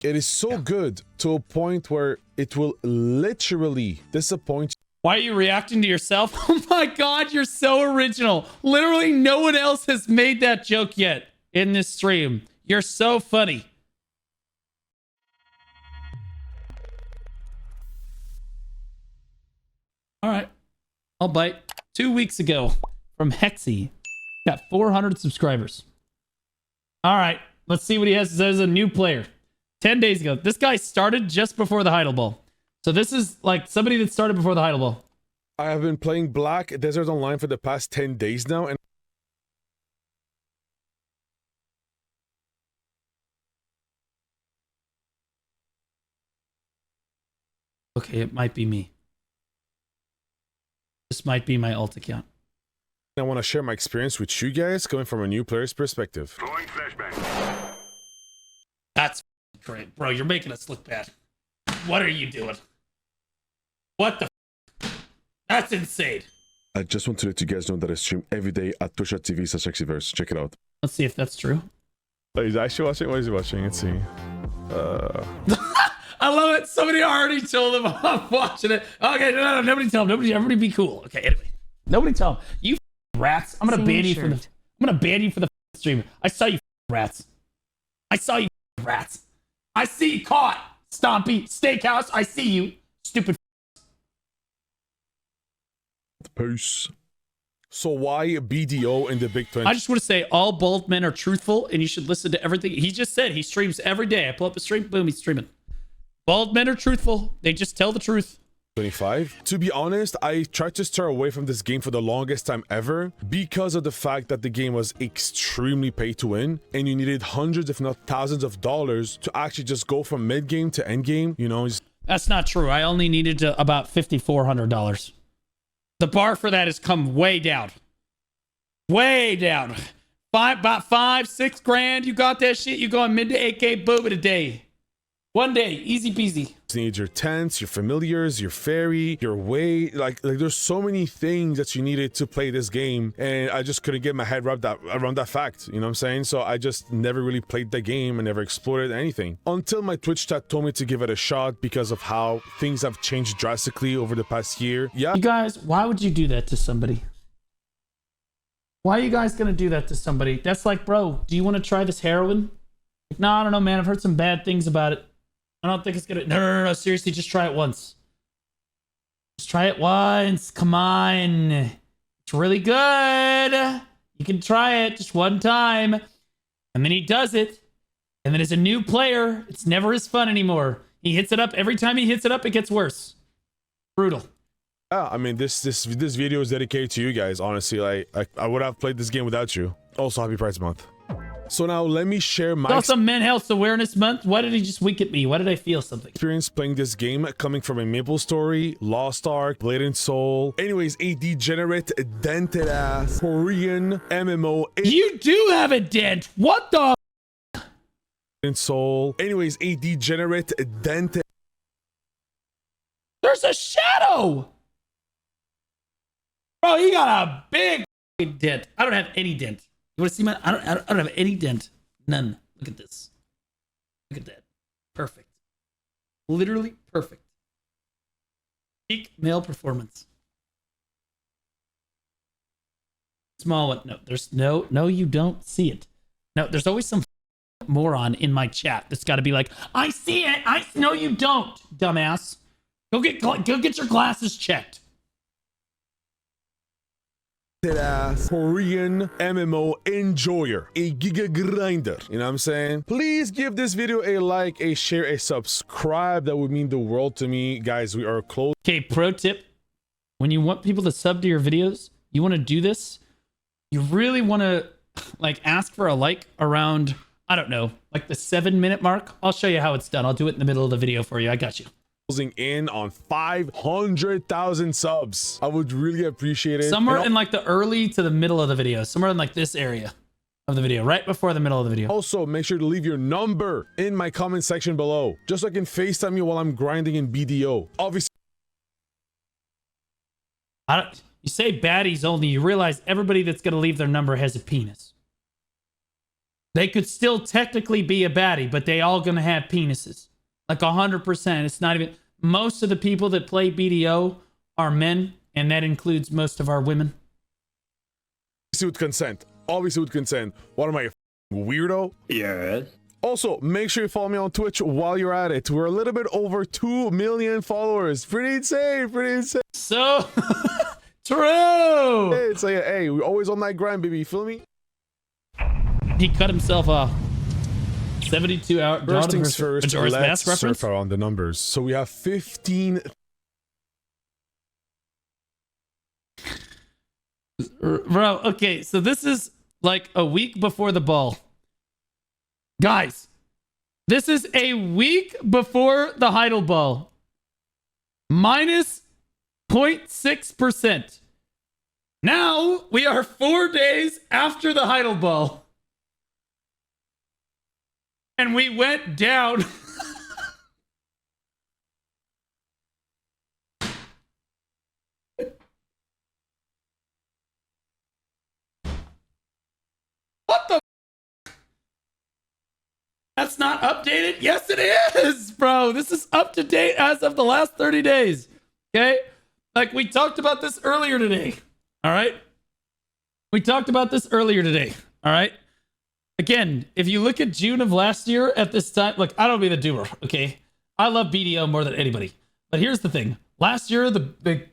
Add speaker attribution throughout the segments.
Speaker 1: It is so good to a point where it will literally disappoint
Speaker 2: Why are you reacting to yourself? Oh my God, you're so original. Literally no one else has made that joke yet in this stream. You're so funny. All right, I'll bite. 2 weeks ago from Hexy. Got 400 subscribers. All right, let's see what he has to say as a new player. 10 days ago. This guy started just before the Heidel Ball. So this is like somebody that started before the Heidel Ball.
Speaker 1: I have been playing Black Desert Online for the past 10 days now, and
Speaker 2: Okay, it might be me. This might be my alt account.
Speaker 1: I want to share my experience with you guys coming from a new player's perspective.
Speaker 2: That's great. Bro, you're making us look bad. What are you doing? What the That's insane.
Speaker 1: I just want to let you guys know that I stream every day at twitch.tv/Hexiverse. Check it out.
Speaker 2: Let's see if that's true.
Speaker 1: Oh, he's actually watching? What is he watching? Let's see.
Speaker 2: I love it. Somebody already told him I'm watching it. Okay, no, nobody tell him. Everybody be cool. Okay, anyway. Nobody tell him. You rats. I'm gonna ban you from the I'm gonna ban you for the stream. I saw you rats. I saw you rats. I see you caught. Stompy Steakhouse. I see you. Stupid.
Speaker 1: Peace. So why BDO in the Big 20?
Speaker 2: I just want to say all bald men are truthful and you should listen to everything. He just said he streams every day. I pull up a stream, boom, he's streaming. Bald men are truthful. They just tell the truth.
Speaker 1: 25. To be honest, I tried to stay away from this game for the longest time ever because of the fact that the game was extremely pay to win and you needed hundreds if not thousands of dollars to actually just go from mid game to end game, you know.
Speaker 2: That's not true. I only needed about $5,400. The bar for that has come way down. Way down. About 5-6 grand. You got that shit. You going mid to 8K boom in a day. One day, easy peasy.
Speaker 1: You need your tents, your familiars, your ferry, your weight. Like there's so many things that you needed to play this game, and I just couldn't get my head wrapped around that fact. You know what I'm saying? So I just never really played the game and never explored anything until my Twitch chat told me to give it a shot because of how things have changed drastically over the past year. Yeah.
Speaker 2: You guys, why would you do that to somebody? Why are you guys gonna do that to somebody? That's like, bro, do you want to try this heroin? Like, no, I don't know, man. I've heard some bad things about it. I don't think it's gonna. No. Seriously, just try it once. Just try it once. Come on. It's really good. You can try it just one time. And then he does it. And then as a new player, it's never as fun anymore. He hits it up. Every time he hits it up, it gets worse. Brutal.
Speaker 1: Yeah, I mean, this video is dedicated to you guys, honestly. I would have played this game without you. Also, happy Pride Month. So now let me share my
Speaker 2: Also, Men Health Awareness Month. Why did he just wink at me? Why did I feel something?
Speaker 1: experience playing this game, coming from a Maple Story, Lost Ark, Blade & Soul. Anyways, a degenerate, dented ass Korean MMO.
Speaker 2: You do have a dent. What the?
Speaker 1: Blade & Soul. Anyways, a degenerate, dented.
Speaker 2: There's a shadow. Bro, you got a big dent. I don't have any dent. You want to see my? I don't have any dent. None. Look at this. Look at that. Perfect. Literally perfect. Peak male performance. Small one. No, there's no. You don't see it. No, there's always some moron in my chat that's got to be like, I see it. No, you don't, dumbass. Go get your glasses checked.
Speaker 1: Ass Korean MMO enjoyer, a giga grinder. You know what I'm saying? Please give this video a like, a share, a subscribe. That would mean the world to me, guys. We are close.
Speaker 2: Okay, pro tip: when you want people to sub to your videos, you want to do this. You really want to like ask for a like around, I don't know, like the 7-minute mark. I'll show you how it's done. I'll do it in the middle of the video for you. I got you.
Speaker 1: In on 500,000 subs. I would really appreciate it.
Speaker 2: Somewhere in like the early to the middle of the video. Somewhere in like this area of the video, right before the middle of the video.
Speaker 1: Also, make sure to leave your number in my comment section below, just so I can FaceTime you while I'm grinding in BDO. Obviously,
Speaker 2: you say baddies only, you realize everybody that's gonna leave their number has a penis. They could still technically be a baddie, but they all gonna have penises. Like 100%. It's not even... Most of the people that play BDO are men, and that includes most of our women.
Speaker 1: Obviously with consent. Obviously with consent. What am I, a weirdo?
Speaker 3: Yes.
Speaker 1: Also, make sure you follow me on Twitch while you're at it. We're a little bit over 2 million followers. Pretty insane, pretty insane.
Speaker 2: So, true!
Speaker 1: Hey, so yeah, hey, we're always on that grind, baby. You feel me?
Speaker 2: He cut himself off. 72 hour.
Speaker 1: First things first,
Speaker 2: Majora's
Speaker 1: let's
Speaker 2: Mask reference?
Speaker 1: surf around the numbers. So we have 15...
Speaker 2: Bro, okay, so this is like a week before the ball. Guys, this is a week before the Heidel Ball. Minus 0.6%. Now we are 4 days after the Heidel Ball. And we went down. What the? That's not updated? Yes, it is, bro. This is up to date as of the last 30 days. Okay? Like, we talked about this earlier today. All right? We talked about this earlier today. All right? Again, if you look at June of last year at this time, look, I don't be the doer, okay? I love BDO more than anybody. But here's the thing. Last year, the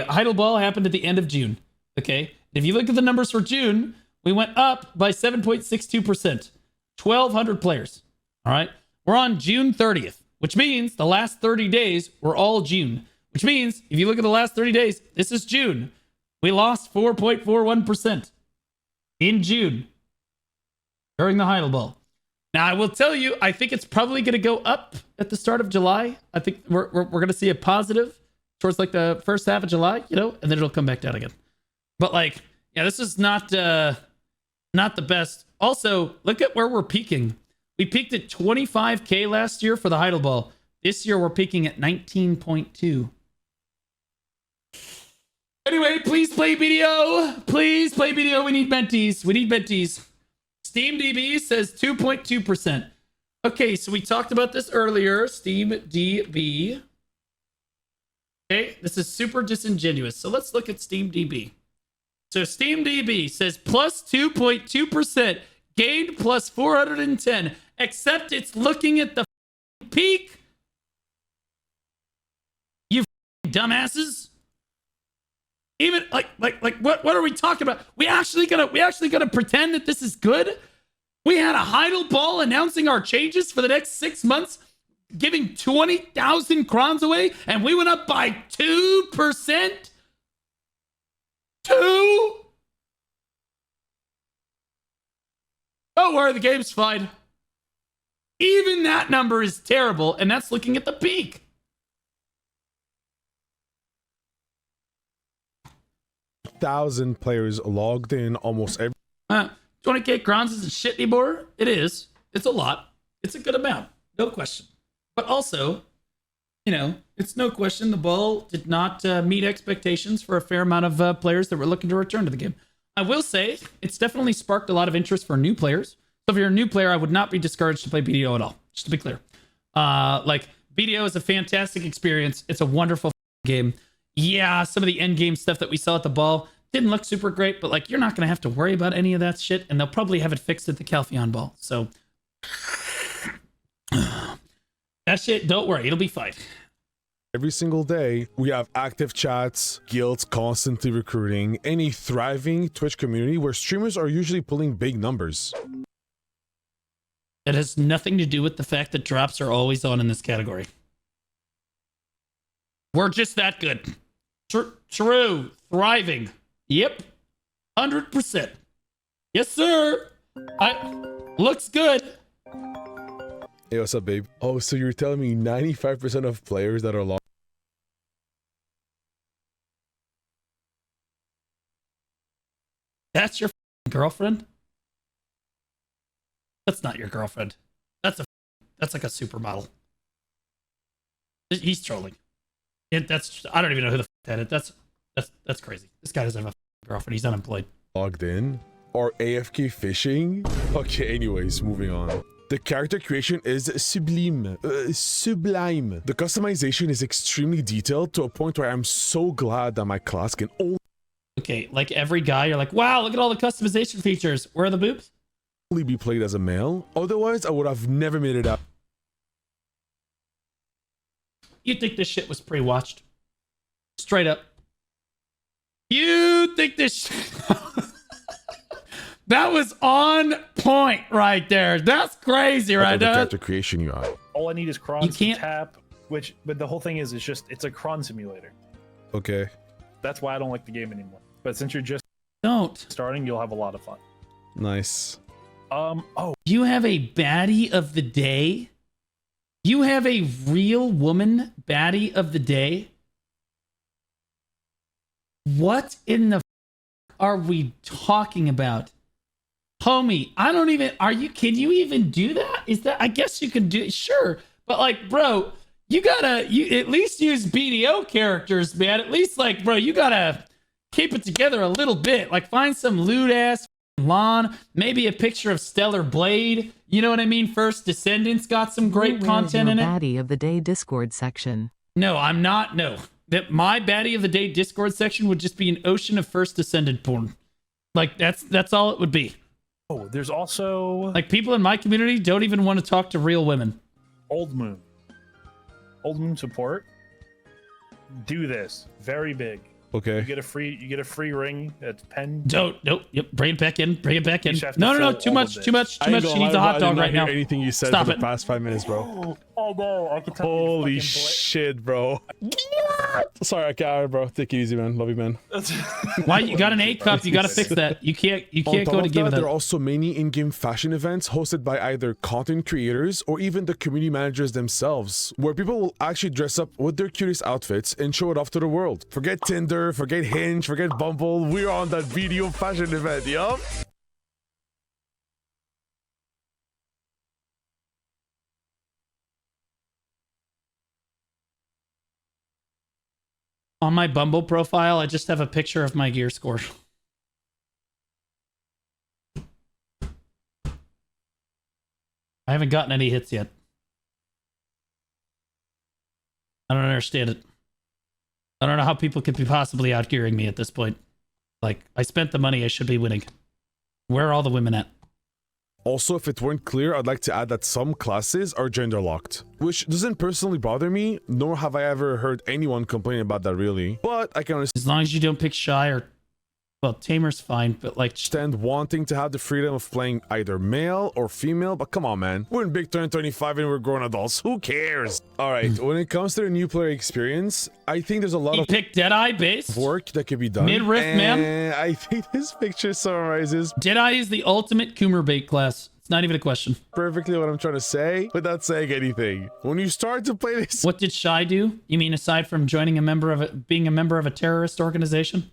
Speaker 2: Heidel Ball happened at the end of June, okay? If you look at the numbers for June, we went up by 7.62%. 1,200 players, all right? We're on June 30th, which means the last 30 days were all June, which means if you look at the last 30 days, this is June. We lost 4.41% in June during the Heidel Ball. Now, I will tell you, I think it's probably going to go up at the start of July. I think we're going to see a positive towards like the first half of July, you know, and then it'll come back down again. But like, yeah, this is not the best. Also, look at where we're peaking. We peaked at 25K last year for the Heidel Ball. This year, we're peaking at 19.2. Anyway, please play BDO. Please play BDO. We need mentees. We need mentees. SteamDB says 2.2%. Okay, so we talked about this earlier. SteamDB. Okay, this is super disingenuous. So let's look at SteamDB. So SteamDB says plus 2.2%, gained plus 410, except it's looking at the peak. You dumbasses. Even like what are we talking about? We actually gonna pretend that this is good? We had a Heidel Ball announcing our changes for the next 6 months, giving 20,000 crowns away, and we went up by 2%. 2? Don't worry, the game's fine. Even that number is terrible, and that's looking at the peak.
Speaker 1: 1,000 players logged in almost every...
Speaker 2: 20k crowns isn't shit anymore. It is. It's a lot. It's a good amount. No question. But also, you know, it's no question the ball did not meet expectations for a fair amount of players that were looking to return to the game. I will say it's definitely sparked a lot of interest for new players. So if you're a new player, I would not be discouraged to play BDO at all. Just to be clear. Like, BDO is a fantastic experience. It's a wonderful game. Yeah, some of the end game stuff that we saw at the ball didn't look super great, but like, you're not going to have to worry about any of that shit, and they'll probably have it fixed at the Calpheon Ball. So that shit, don't worry, it'll be fine.
Speaker 1: Every single day, we have active chats, guilds constantly recruiting, any thriving Twitch community where streamers are usually pulling big numbers.
Speaker 2: It has nothing to do with the fact that drops are always on in this category. We're just that good. True. Thriving. Yep. 100%. Yes, sir. Looks good.
Speaker 1: Hey, what's up, babe? Oh, so you're telling me 95% of players that are logged...
Speaker 2: That's your girlfriend? That's not your girlfriend. That's like a supermodel. He's trolling. I don't even know who the that is. That's crazy. This guy doesn't have a girlfriend. He's unemployed.
Speaker 1: Logged in? or AFK fishing. Okay, anyways, moving on. The character creation is sublime. Sublime. The customization is extremely detailed to a point where I'm so glad that my class can
Speaker 2: Okay, like every guy, you're like, wow, look at all the customization features. Where are the boobs?
Speaker 1: only be played as a male. Otherwise, I would have never made it out.
Speaker 2: You think this shit was pre-watched? Straight up. You think this That was on point right there. That's crazy right
Speaker 1: The
Speaker 2: there.
Speaker 1: character creation you have.
Speaker 3: All I need is cron
Speaker 2: You can't-
Speaker 3: tap, but the whole thing is it's a cron simulator.
Speaker 1: Okay.
Speaker 3: That's why I don't like the game anymore. But since you're just
Speaker 2: Don't.
Speaker 3: starting, you'll have a lot of fun.
Speaker 1: Nice.
Speaker 3: Oh,
Speaker 2: You have a baddie of the day? You have a real woman baddie of the day? What in the are we talking about? Homie, I don't even, can you even do that? Is that, I guess you can do it, sure. But like, bro, you at least use BDO characters, man. At least like, bro, you gotta keep it together a little bit. Like find some lewd ass lawn, maybe a picture of Stellar Blade. You know what I mean? First Descendants got some great content in it.
Speaker 4: Baddie of the Day Discord section.
Speaker 2: No, I'm not. No, that my baddie of the day Discord section would just be an ocean of First Descendant porn. Like that's all it would be.
Speaker 3: oh, there's also
Speaker 2: Like people in my community don't even want to talk to real women.
Speaker 3: Old Moon. Old Moon support. Do this. Very big.
Speaker 1: Okay.
Speaker 3: You get a free ring. It's pen.
Speaker 2: Nope. Yep. Bring it back in. Bring it back in.
Speaker 3: You have to
Speaker 2: No.
Speaker 3: fill
Speaker 2: Too
Speaker 3: all
Speaker 2: much.
Speaker 3: of
Speaker 2: Too much.
Speaker 3: this.
Speaker 2: Too much. She needs a hot dog right now.
Speaker 1: Anything you said
Speaker 2: Stop
Speaker 1: for
Speaker 2: it.
Speaker 1: the past 5 minutes, bro.
Speaker 3: Oh no, I can tell you
Speaker 1: Holy
Speaker 3: fucking
Speaker 1: shit, bro. Sorry, I can't, bro. Take it easy, man. Love you, man.
Speaker 2: Why you got an A cup? You got to fix that. You can't
Speaker 1: On
Speaker 2: go
Speaker 1: top
Speaker 2: to
Speaker 1: of
Speaker 2: give it
Speaker 1: that, there are
Speaker 2: that.
Speaker 1: also many in-game fashion events hosted by either content creators or even the community managers themselves, where people will actually dress up with their cutest outfits and show it off to the world. Forget Tinder, forget Hinge, forget Bumble. We're on that video fashion event, yup.
Speaker 2: On my Bumble profile, I just have a picture of my gear score. I haven't gotten any hits yet. I don't understand it. I don't know how people could be possibly outgearing me at this point. Like, I spent the money, I should be winning. Where are all the women at?
Speaker 1: Also, if it weren't clear, I'd like to add that some classes are gender locked, which doesn't personally bother me, nor have I ever heard anyone complain about that really. But I can
Speaker 2: As long as you don't pick Shy or... Well, Tamer's fine, but like...
Speaker 1: understand wanting to have the freedom of playing either male or female, but come on, man. We're in big 2025 and we're grown adults. Who cares? All right, when it comes to the new player experience, I think there's a lot
Speaker 2: You
Speaker 1: of
Speaker 2: pick Deadeye base?
Speaker 1: work that could be done.
Speaker 2: Mid-riff, man.
Speaker 1: And I think this picture summarizes
Speaker 2: Deadeye is the ultimate Coomer bait class. It's not even a question.
Speaker 1: perfectly what I'm trying to say without saying anything. When you start to play this,
Speaker 2: What did Shy do? You mean aside from joining being a member of a terrorist organization?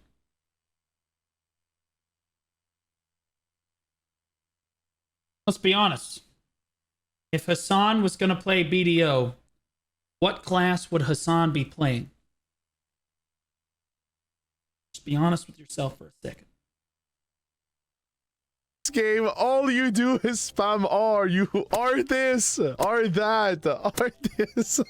Speaker 2: Let's be honest. If Hassan was going to play BDO, what class would Hassan be playing? Just be honest with yourself for a second.
Speaker 1: game, all you do is spam R. You are this, are that, are this.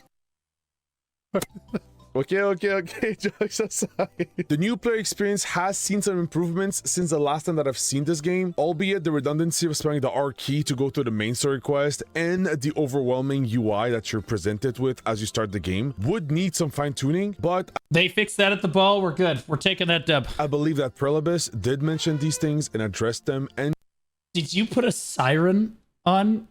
Speaker 1: Okay, jokes aside. The new player experience has seen some improvements since the last time that I've seen this game, albeit the redundancy of spamming the R key to go to the main story quest and the overwhelming UI that you're presented with as you start the game would need some fine-tuning, but
Speaker 2: They fixed that at the ball. We're good. We're taking that dub.
Speaker 1: I believe that Prelibus did mention these things and address them, and
Speaker 2: Did you put a siren on?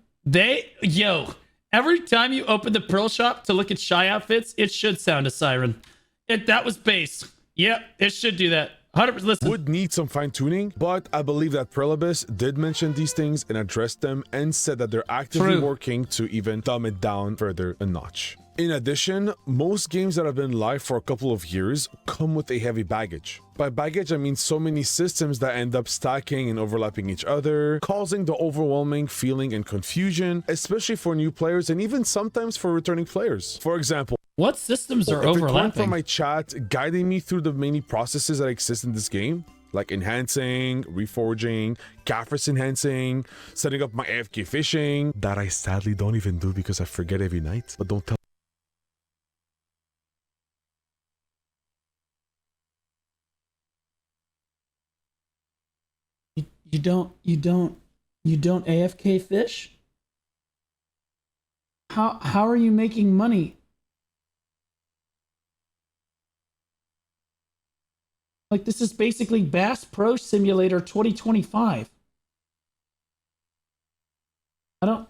Speaker 2: Every time you open the Pearl shop to look at Shy outfits, it should sound a siren. That was base. Yep, it should do that. 100%. Listen.
Speaker 1: would need some fine-tuning, but I believe that Prelibus did mention these things and addressed them and said that they're actively
Speaker 2: True.
Speaker 1: working to even dumb it down further a notch. In addition, most games that have been live for a couple of years come with a heavy baggage. By baggage, I mean so many systems that end up stacking and overlapping each other, causing the overwhelming feeling and confusion, especially for new players and even sometimes for returning players. For example,
Speaker 2: What systems are
Speaker 1: if it weren't for
Speaker 2: overlapping?
Speaker 1: my chat guiding me through the many processes that exist in this game, like enhancing, reforging, Caphras enhancing, setting up my AFK fishing that I sadly don't even do because I forget every night. But don't tell.
Speaker 2: You don't AFK fish? How are you making money? Like, this is basically Bass Pro Simulator 2025. I don't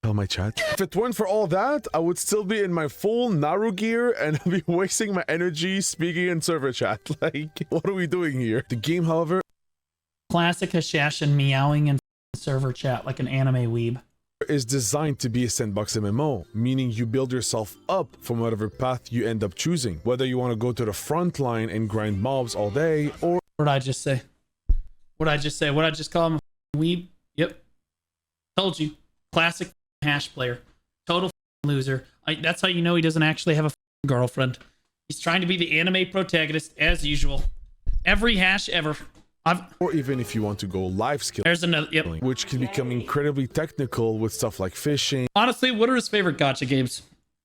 Speaker 1: Tell my chat. If it weren't for all that, I would still be in my full Naru gear and I'd be wasting my energy speaking in server chat. Like, what are we doing here? The game, however,
Speaker 2: classic Hashash and meowing in server chat like an anime weeb.
Speaker 1: is designed to be a sandbox MMO, meaning you build yourself up from whatever path you end up choosing. Whether you want to go to the front line and grind mobs all day, or
Speaker 2: What did I just say? What did I just say? What did I just call him? A weeb? Yep. Told you. Classic hash player. Total loser. That's how you know he doesn't actually have a girlfriend. He's trying to be the anime protagonist as usual. Every hash ever.
Speaker 1: or even if you want to go life skill,
Speaker 2: There's another. Yep.
Speaker 1: which can become incredibly technical with stuff like fishing,
Speaker 2: Honestly, what are his favorite gacha games?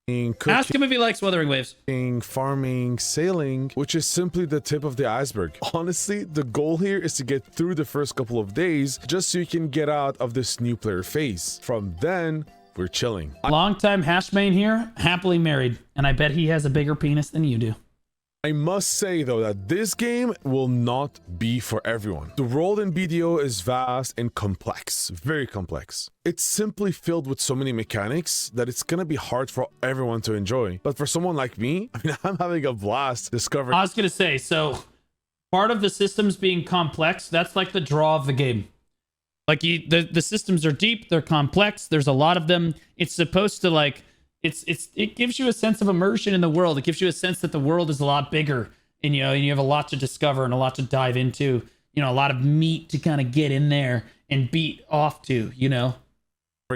Speaker 2: Ask
Speaker 1: cooking,
Speaker 2: him if he likes Wuthering Waves.
Speaker 1: farming, sailing, which is simply the tip of the iceberg. Honestly, the goal here is to get through the first couple of days just so you can get out of this new player phase. From then, we're chilling.
Speaker 2: Longtime hash main here, happily married, and I bet he has a bigger penis than you do.
Speaker 1: I must say though that this game will not be for everyone. The world in BDO is vast and complex, very complex. It's simply filled with so many mechanics that it's gonna be hard for everyone to enjoy. But for someone like me, I mean, I'm having a blast discovering.
Speaker 2: I was gonna say, so part of the systems being complex, that's like the draw of the game. Like the systems are deep, they're complex, there's a lot of them. It's supposed to like it gives you a sense of immersion in the world. It gives you a sense that the world is a lot bigger, and you have a lot to discover and a lot to dive into. A lot of meat to kind of get in there and beat off to.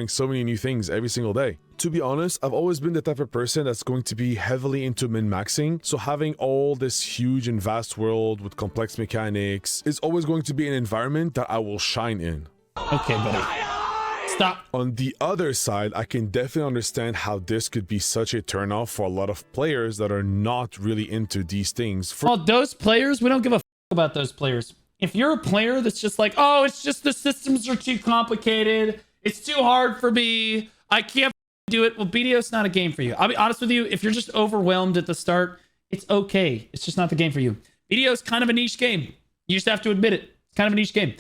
Speaker 1: So many new things every single day. To be honest, I've always been the type of person that's going to be heavily into min-maxing. So having all this huge and vast world with complex mechanics is always going to be an environment that I will shine in.
Speaker 2: Okay, buddy. Stop.
Speaker 1: On the other side, I can definitely understand how this could be such a turnoff for a lot of players that are not really into these things.
Speaker 2: Oh, those players, we don't give a about those players. If you're a player that's just like, oh, it's just the systems are too complicated, it's too hard for me, I can't do it, well, BDO's not a game for you. I'll be honest with you, if you're just overwhelmed at the start, it's okay. It's just not the game for you. BDO's kind of a niche game. You just have to admit it. It's kind of a niche game.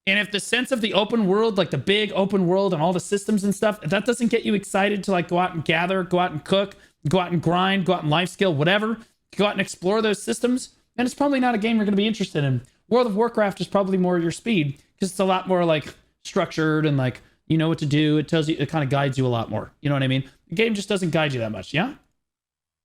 Speaker 2: And if the sense of the open world, like the big open world and all the systems and stuff, if that doesn't get you excited to like go out and gather, go out and cook, go out and grind, go out and life skill, whatever, go out and explore those systems, then it's probably not a game you're going to be interested in. World of Warcraft is probably more your speed because it's a lot more like structured and like, you know what to do. It tells you, it kind of guides you a lot more. You know what I mean? The game just doesn't guide you that much. Yeah.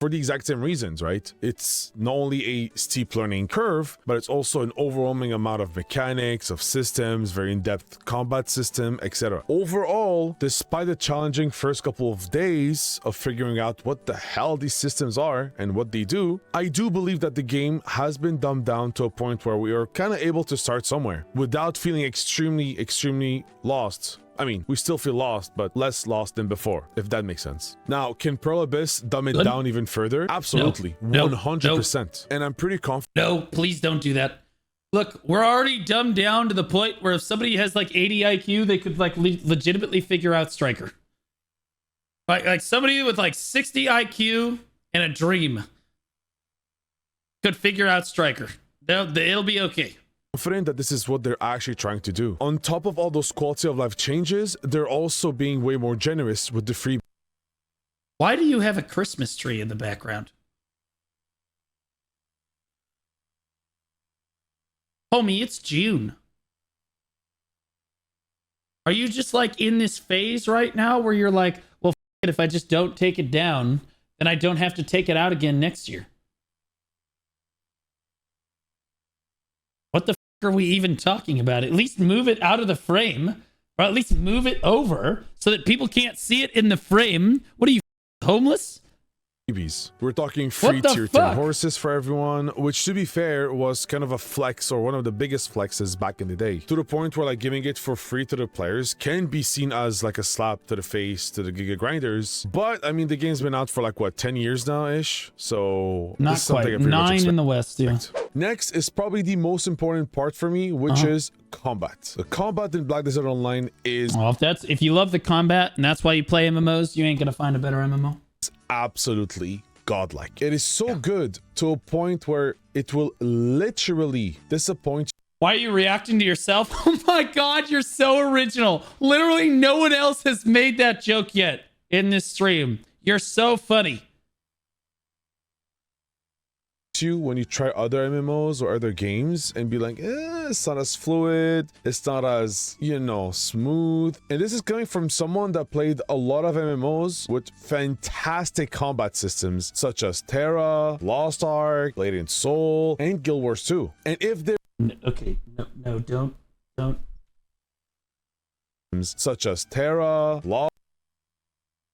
Speaker 1: For the exact same reasons, right? It's not only a steep learning curve, but it's also an overwhelming amount of mechanics, of systems, very in-depth combat system, etc. Overall, despite the challenging first couple of days of figuring out what the hell these systems are and what they do, I do believe that the game has been dumbed down to a point where we are kind of able to start somewhere without feeling extremely lost. I mean, we still feel lost, but less lost than before, if that makes sense. Now, can Pearl Abyss dumb it down even further? Absolutely.
Speaker 2: No,
Speaker 1: 100%. And I'm pretty confident.
Speaker 2: No, please don't do that. Look, we're already dumbed down to the point where if somebody has like 80 IQ, they could like legitimately figure out Striker. Like somebody with like 60 IQ and a dream could figure out Striker. It'll be okay.
Speaker 1: Confident that this is what they're actually trying to do. On top of all those quality of life changes, they're also being way more generous with the free.
Speaker 2: Why do you have a Christmas tree in the background? Homie, it's June. Are you just like in this phase right now where you're like, well, f it, if I just don't take it down, then I don't have to take it out again next year? What the f are we even talking about? At least move it out of the frame, or at least move it over so that people can't see it in the frame. What are you, homeless?
Speaker 1: We're talking free
Speaker 2: What the
Speaker 1: tier 10
Speaker 2: fuck?
Speaker 1: horses for everyone, which to be fair was kind of a flex or one of the biggest flexes back in the day, to the point where like giving it for free to the players can be seen as like a slap to the face to the Giga grinders. But I mean, the game's been out for like what, 10 years now ish, so
Speaker 2: Not
Speaker 1: this is something
Speaker 2: quite.
Speaker 1: I pretty much
Speaker 2: 9 in the West, yeah.
Speaker 1: Next is probably the most important part for me, which is combat. The combat in Black Desert Online is
Speaker 2: Well, if you love the combat and that's why you play MMOs, you ain't gonna find a better MMO.
Speaker 1: absolutely godlike. It is so good to a point where it will literally disappoint
Speaker 2: Why are you reacting to yourself? Oh my god, you're so original. Literally no one else has made that joke yet in this stream. You're so funny.
Speaker 1: you when you try other MMOs or other games and be like, it's not as fluid, it's not as, you know, smooth. And this is coming from someone that played a lot of MMOs with fantastic combat systems such as Terra, Lost Ark, Blade and Soul, and Guild Wars 2. And if there
Speaker 2: Okay, no, don't.
Speaker 1: such as Terra, Lost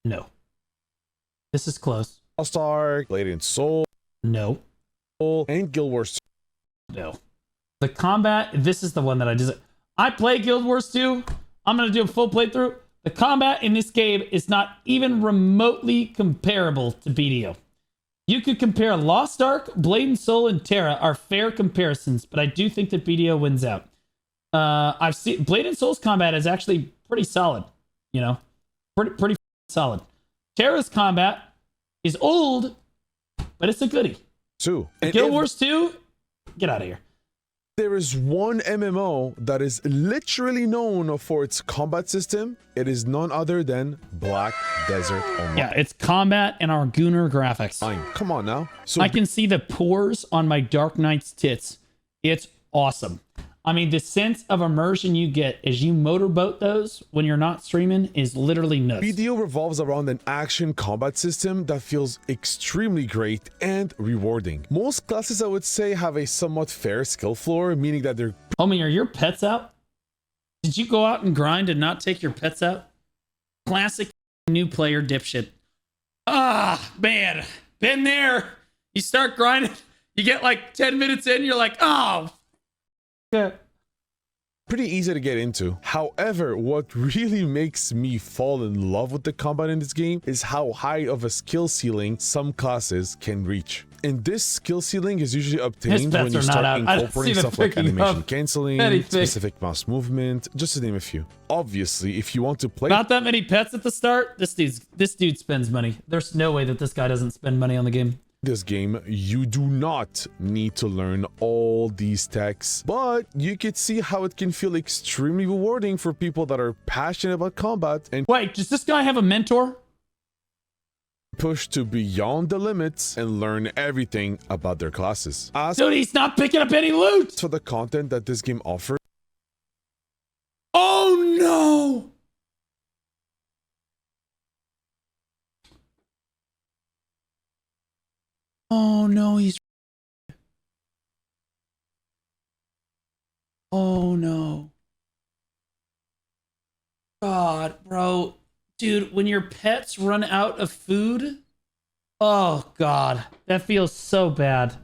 Speaker 2: No. This is close.
Speaker 1: Ark, Blade and Soul,
Speaker 2: No.
Speaker 1: and Guild Wars 2.
Speaker 2: No. The combat, this is the one that I just... I play Guild Wars 2. I'm going to do a full playthrough. The combat in this game is not even remotely comparable to BDO. You could compare Lost Ark, Blade and Soul, and Terra are fair comparisons, but I do think that BDO wins out. I've seen Blade and Soul's combat is actually pretty solid, you know, pretty solid. Terra's combat is old, but it's a goodie.
Speaker 1: And
Speaker 2: Guild Wars 2, get out of here.
Speaker 1: there is one MMO that is literally known for its combat system, it is none other than Black Desert Online.
Speaker 2: Yeah, it's combat and our Gunner graphics.
Speaker 1: Come on now. So
Speaker 2: I can see the pores on my Dark Knight's tits. It's awesome. I mean, the sense of immersion you get as you motorboat those when you're not streaming is literally nuts.
Speaker 1: BDO revolves around an action combat system that feels extremely great and rewarding. Most classes, I would say, have a somewhat fair skill floor, meaning that they're
Speaker 2: Homie, are your pets out? Did you go out and grind and not take your pets out? Classic new player dipshit. Ah, man. Been there. You start grinding. You get like 10 minutes in. You're like, oh. Yeah.
Speaker 1: pretty easy to get into. However, what really makes me fall in love with the combat in this game is how high of a skill ceiling some classes can reach. And this skill ceiling is usually obtained when you start incorporating stuff like animation canceling, specific mouse movement, just to name a few. Obviously, if you want to play
Speaker 2: not that many pets at the start, this dude spends money. There's no way that this guy doesn't spend money on the game.
Speaker 1: this game, you do not need to learn all these techs, but you could see how it can feel extremely rewarding for people that are passionate about combat and
Speaker 2: Wait, does this guy have a mentor?
Speaker 1: push to beyond the limits and learn everything about their classes. As
Speaker 2: Dude, he's not picking up any loot.
Speaker 1: for the content that this game offers,
Speaker 2: Oh no. Oh no, he's... Oh no. God, bro. Dude, when your pets run out of food, oh God, that feels so bad.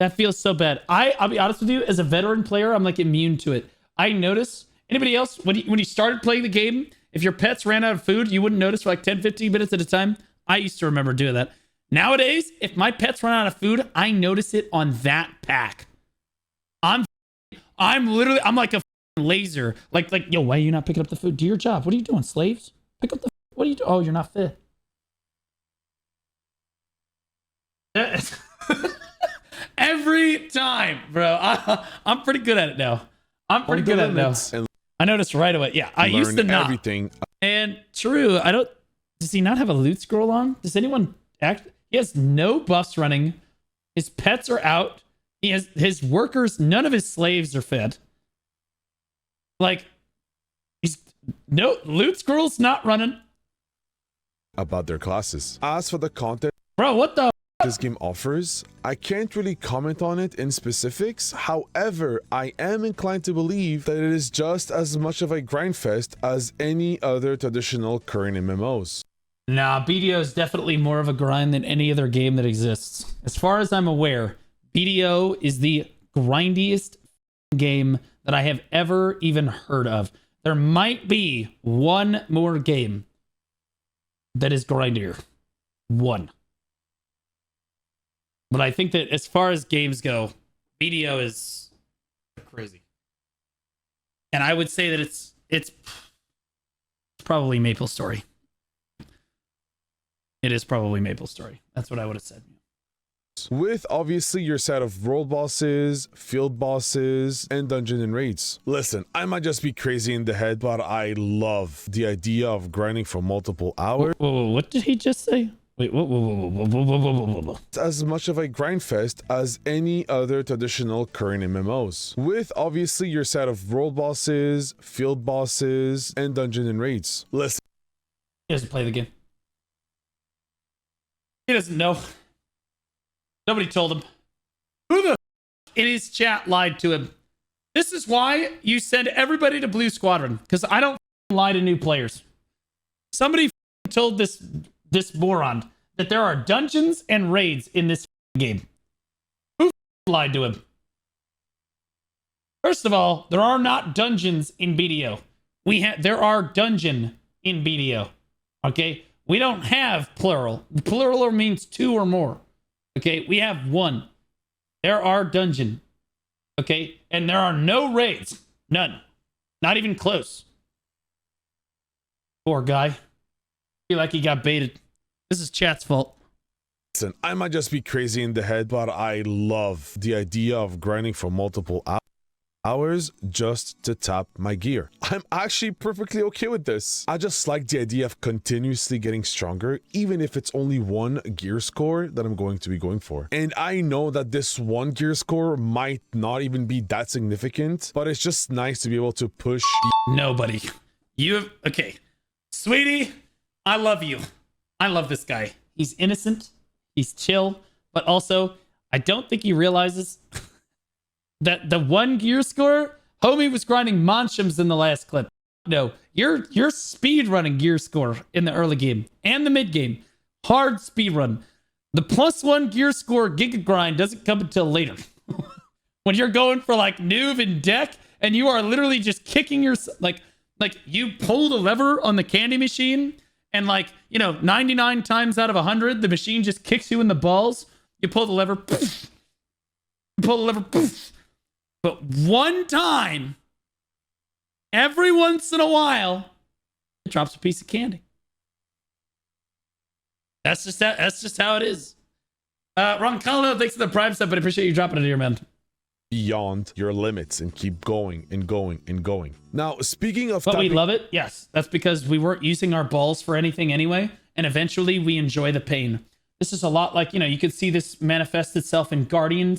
Speaker 2: That feels so bad. I'll be honest with you, as a veteran player, I'm like immune to it. I notice, anybody else, when you started playing the game, if your pets ran out of food, you wouldn't notice for like 10, 15 minutes at a time. I used to remember doing that. Nowadays, if my pets run out of food, I notice it on that pack. I'm like a laser. Like, yo, why are you not picking up the food? Do your job. What are you doing, slaves? Pick up the... What are you doing? Oh, you're not fit. Every time, bro. I'm pretty good at it now. I'm pretty good at it now. I noticed right away. Yeah, I used to not.
Speaker 1: Everything.
Speaker 2: And true, I don't... Does he not have a loot scroll on? Does anyone act... He has no buffs running. His pets are out. He has his workers. None of his slaves are fed. Like, he's no loot scrolls not running.
Speaker 1: About their classes. As for the content
Speaker 2: Bro, what the?
Speaker 1: this game offers, I can't really comment on it in specifics. However, I am inclined to believe that it is just as much of a grind fest as any other traditional current MMOs.
Speaker 2: Nah, BDO is definitely more of a grind than any other game that exists. As far as I'm aware, BDO is the grindiest game that I have ever even heard of. There might be one more game that is grindier. One. But I think that as far as games go, BDO is crazy. And I would say that it's probably MapleStory. It is probably MapleStory. That's what I would have said.
Speaker 1: With obviously your set of world bosses, field bosses, and dungeon and raids. Listen, I might just be crazy in the head, but I love the idea of grinding for multiple hours.
Speaker 2: Whoa, what did he just say? Wait, whoa.
Speaker 1: It's as much of a grind fest as any other traditional current MMOs. With obviously your set of world bosses, field bosses, and dungeon and raids. Listen.
Speaker 2: He doesn't play the game. He doesn't know. Nobody told him. Who the in his chat lied to him? This is why you send everybody to Blue Squadron, because I don't lie to new players. Somebody told this moron that there are dungeons and raids in this game. Who lied to him? First of all, there are not dungeons in BDO. There are dungeon in BDO. Okay? We don't have plural. Plural means two or more. Okay? We have one. There are dungeon. Okay? And there are no raids. None. Not even close. Poor guy. I feel like he got baited. This is chat's fault.
Speaker 1: Listen, I might just be crazy in the head, but I love the idea of grinding for multiple hours just to tap my gear. I'm actually perfectly okay with this. I just like the idea of continuously getting stronger, even if it's only one gear score that I'm going to be going for. And I know that this one gear score might not even be that significant, but it's just nice to be able to push.
Speaker 2: Nobody. Okay. Sweetie, I love you. I love this guy. He's innocent. He's chill. But also, I don't think he realizes that the one gear score, homie was grinding Monshams in the last clip. No, you're speed running gear score in the early game and the mid game. Hard speed run. The +1 gear score giga grind doesn't come until later. When you're going for like Nuve and deck and you are literally just kicking your like you pull the lever on the candy machine and 99 times out of 100 the machine just kicks you in the balls. You pull the lever, poof. You pull the lever, poof. But one time, every once in a while, it drops a piece of candy. That's just how it is. Roncaldo, thanks for the prime sub, but I appreciate you dropping it here, man.
Speaker 1: Beyond your limits and keep going and going and going. Now, speaking of
Speaker 2: But we love it. Yes, that's because we weren't using our balls for anything anyway, and eventually we enjoy the pain. This is a lot like, you could see this manifest itself in Guardian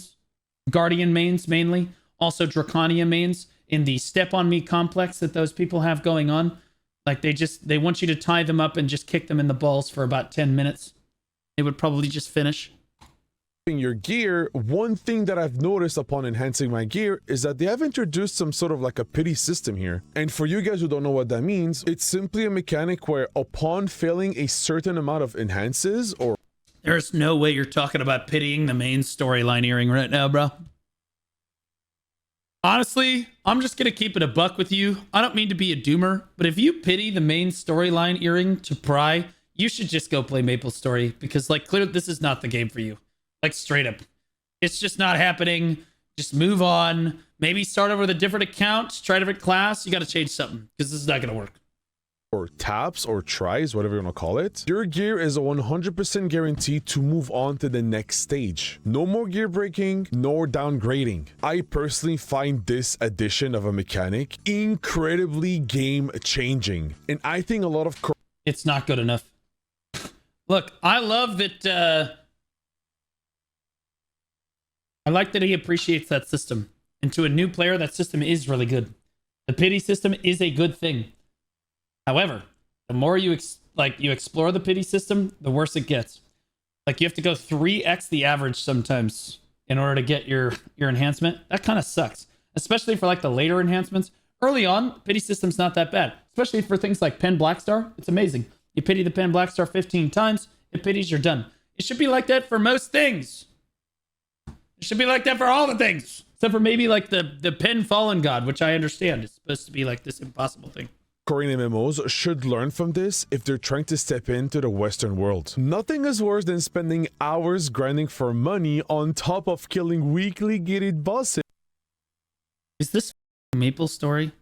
Speaker 2: mains mainly, also Draconia mains in the Step on Me complex that those people have going on. Like they want you to tie them up and just kick them in the balls for about 10 minutes. They would probably just finish.
Speaker 1: Your gear, one thing that I've noticed upon enhancing my gear is that they have introduced some sort of like a pity system here. And for you guys who don't know what that means, it's simply a mechanic where upon failing a certain amount of enhances or...
Speaker 2: There's no way you're talking about pitying the main storyline earring right now, bro. Honestly, I'm just going to keep it a buck with you. I don't mean to be a doomer, but if you pity the main storyline earring to pry, you should just go play MapleStory because clearly this is not the game for you. Straight up. It's just not happening. Just move on. Maybe start over with a different account. Try a different class. You got to change something because this is not going to work.
Speaker 1: Or taps or tries, whatever you want to call it. Your gear is a 100% guarantee to move on to the next stage. No more gear breaking, nor downgrading. I personally find this addition of a mechanic incredibly game changing. And I think a lot of...
Speaker 2: It's not good enough. Look, I love that... I like that he appreciates that system. And to a new player, that system is really good. The pity system is a good thing. However, the more you explore the pity system, the worse it gets. You have to go 3x the average sometimes in order to get your enhancement. That kind of sucks. Especially for the later enhancements. Early on, pity system's not that bad. Especially for things like Pen Blackstar. It's amazing. You pity the pen black star 15 times, it pities you're done. It should be like that for most things. It should be like that for all the things. Except for maybe like the pen fallen god, which I understand is supposed to be like this impossible thing.
Speaker 1: Korean MMOs should learn from this if they're trying to step into the Western world. Nothing is worse than spending hours grinding for money on top of killing weakly gated bosses.
Speaker 2: Is this Maple Story?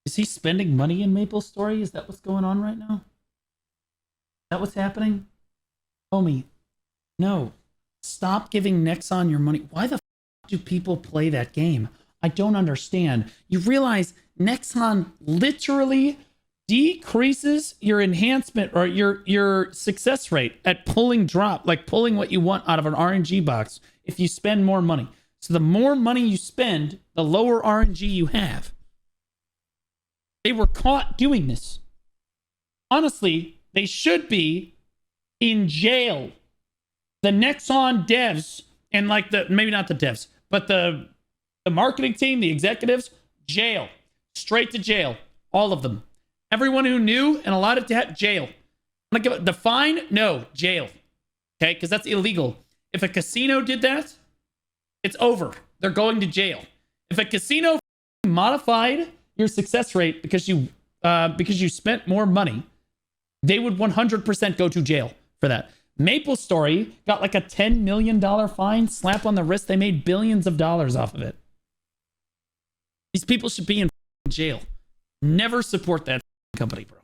Speaker 2: Is he spending money in Maple Story? Is that what's going on right now? Is that what's happening? Homie, no. Stop giving Nexon your money. Why the do people play that game? I don't understand. You realize Nexon literally decreases your enhancement or your success rate at pulling drop, like pulling what you want out of an RNG box if you spend more money. So the more money you spend, the lower RNG you have. They were caught doing this. Honestly, they should be in jail. The Nexon devs and like maybe not the devs, but the marketing team, the executives, jail. Straight to jail. All of them. Everyone who knew and allowed it to have jail. I'm gonna give it the fine? No, jail. Okay, because that's illegal. If a casino did that, it's over. They're going to jail. If a casino modified your success rate because you spent more money, they would 100% go to jail for that. Maple Story got like a $10 million fine, slap on the wrist. They made billions of dollars off of it. These people should be in jail. Never support that company, bro.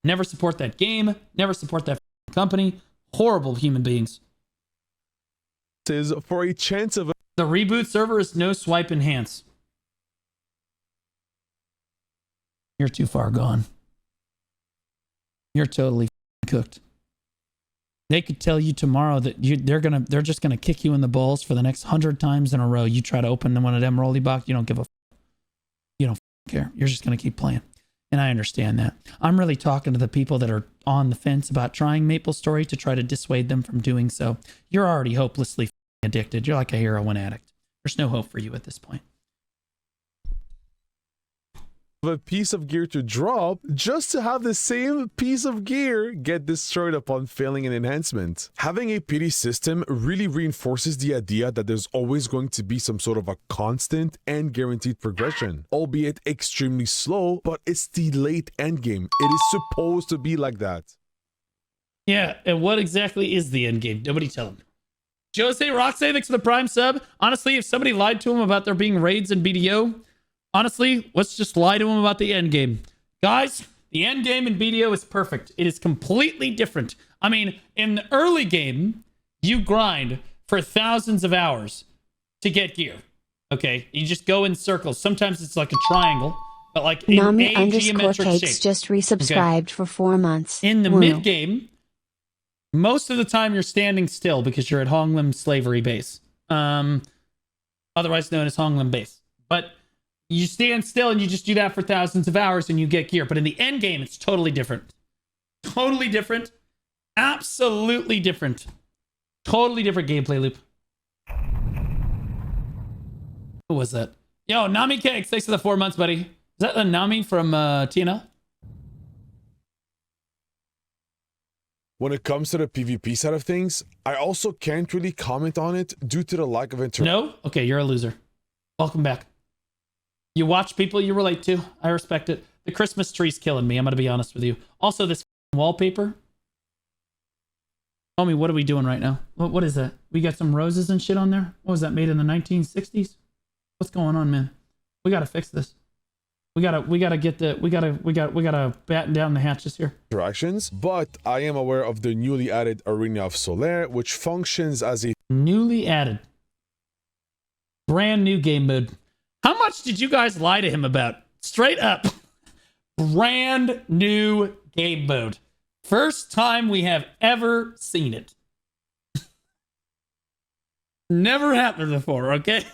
Speaker 2: Never support that game. Never support that company. Horrible human beings.
Speaker 1: Is for a chance of
Speaker 2: the reboot server is no swipe enhance. You're too far gone. You're totally cooked. They could tell you tomorrow that they're just gonna kick you in the balls for the next 100 times in a row. You try to open one of them rolly box, you don't give a you don't care. You're just gonna keep playing. And I understand that. I'm really talking to the people that are on the fence about trying Maple Story to try to dissuade them from doing so. You're already hopelessly addicted. You're like a heroin addict. There's no hope for you at this point.
Speaker 1: a piece of gear to drop just to have the same piece of gear get destroyed upon failing an enhancement. Having a pity system really reinforces the idea that there's always going to be some sort of a constant and guaranteed progression, albeit extremely slow, but it's the late endgame. It is supposed to be like that.
Speaker 2: Yeah, and what exactly is the endgame? Nobody tell him. Jose Roxay, thanks for the Prime sub. Honestly, if somebody lied to him about there being raids in BDO, honestly, let's just lie to him about the end game. Guys, the end game in BDO is perfect. It is completely different. I mean, in the early game, you grind for thousands of hours to get gear. Okay, you just go in circles. Sometimes it's like a triangle, but like in
Speaker 5: Nami
Speaker 2: a geometric
Speaker 5: _cakes
Speaker 2: shape.
Speaker 5: just resubscribed for 4 months.
Speaker 2: In the
Speaker 5: Woo.
Speaker 2: mid game, most of the time you're standing still because you're at Honglim Slavery Base, otherwise known as Honglim Base. But you stand still and you just do that for thousands of hours and you get gear. But in the end game, it's totally different. Totally different. Absolutely different. Totally different gameplay loop. Who was that? Yo, Nami Cakes, thanks for the 4 months, buddy. Is that the Nami from TNL?
Speaker 1: When it comes to the PvP side of things, I also can't really comment on it due to the lack of interaction.
Speaker 2: No? Okay, you're a loser. Welcome back. You watch people you relate to. I respect it. The Christmas tree's killing me. I'm going to be honest with you. Also, this wallpaper. Homie, what are we doing right now? What is that? We got some roses and shit on there? What was that, made in the 1960s? What's going on, man? We got to fix this. We gotta batten down the hatches here.
Speaker 1: Interactions, but I am aware of the newly added Arena of Solaire, which functions as a
Speaker 2: Newly added. Brand new game mode. How much did you guys lie to him about? Straight up. Brand new game mode. First time we have ever seen it. Never happened before, okay?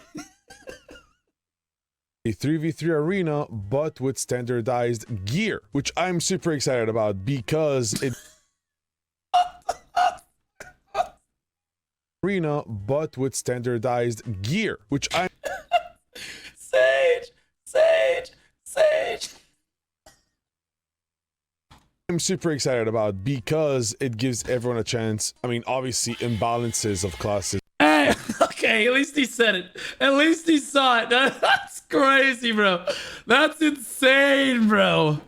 Speaker 1: a 3v3 arena, but with standardized gear, which I'm super excited about because it arena, but with standardized gear, which I'm
Speaker 2: Sage.
Speaker 1: I'm super excited about because it gives everyone a chance. I mean, obviously, imbalances of classes
Speaker 2: Hey, okay, at least he said it. At least he saw it. That's crazy, bro. That's insane, bro.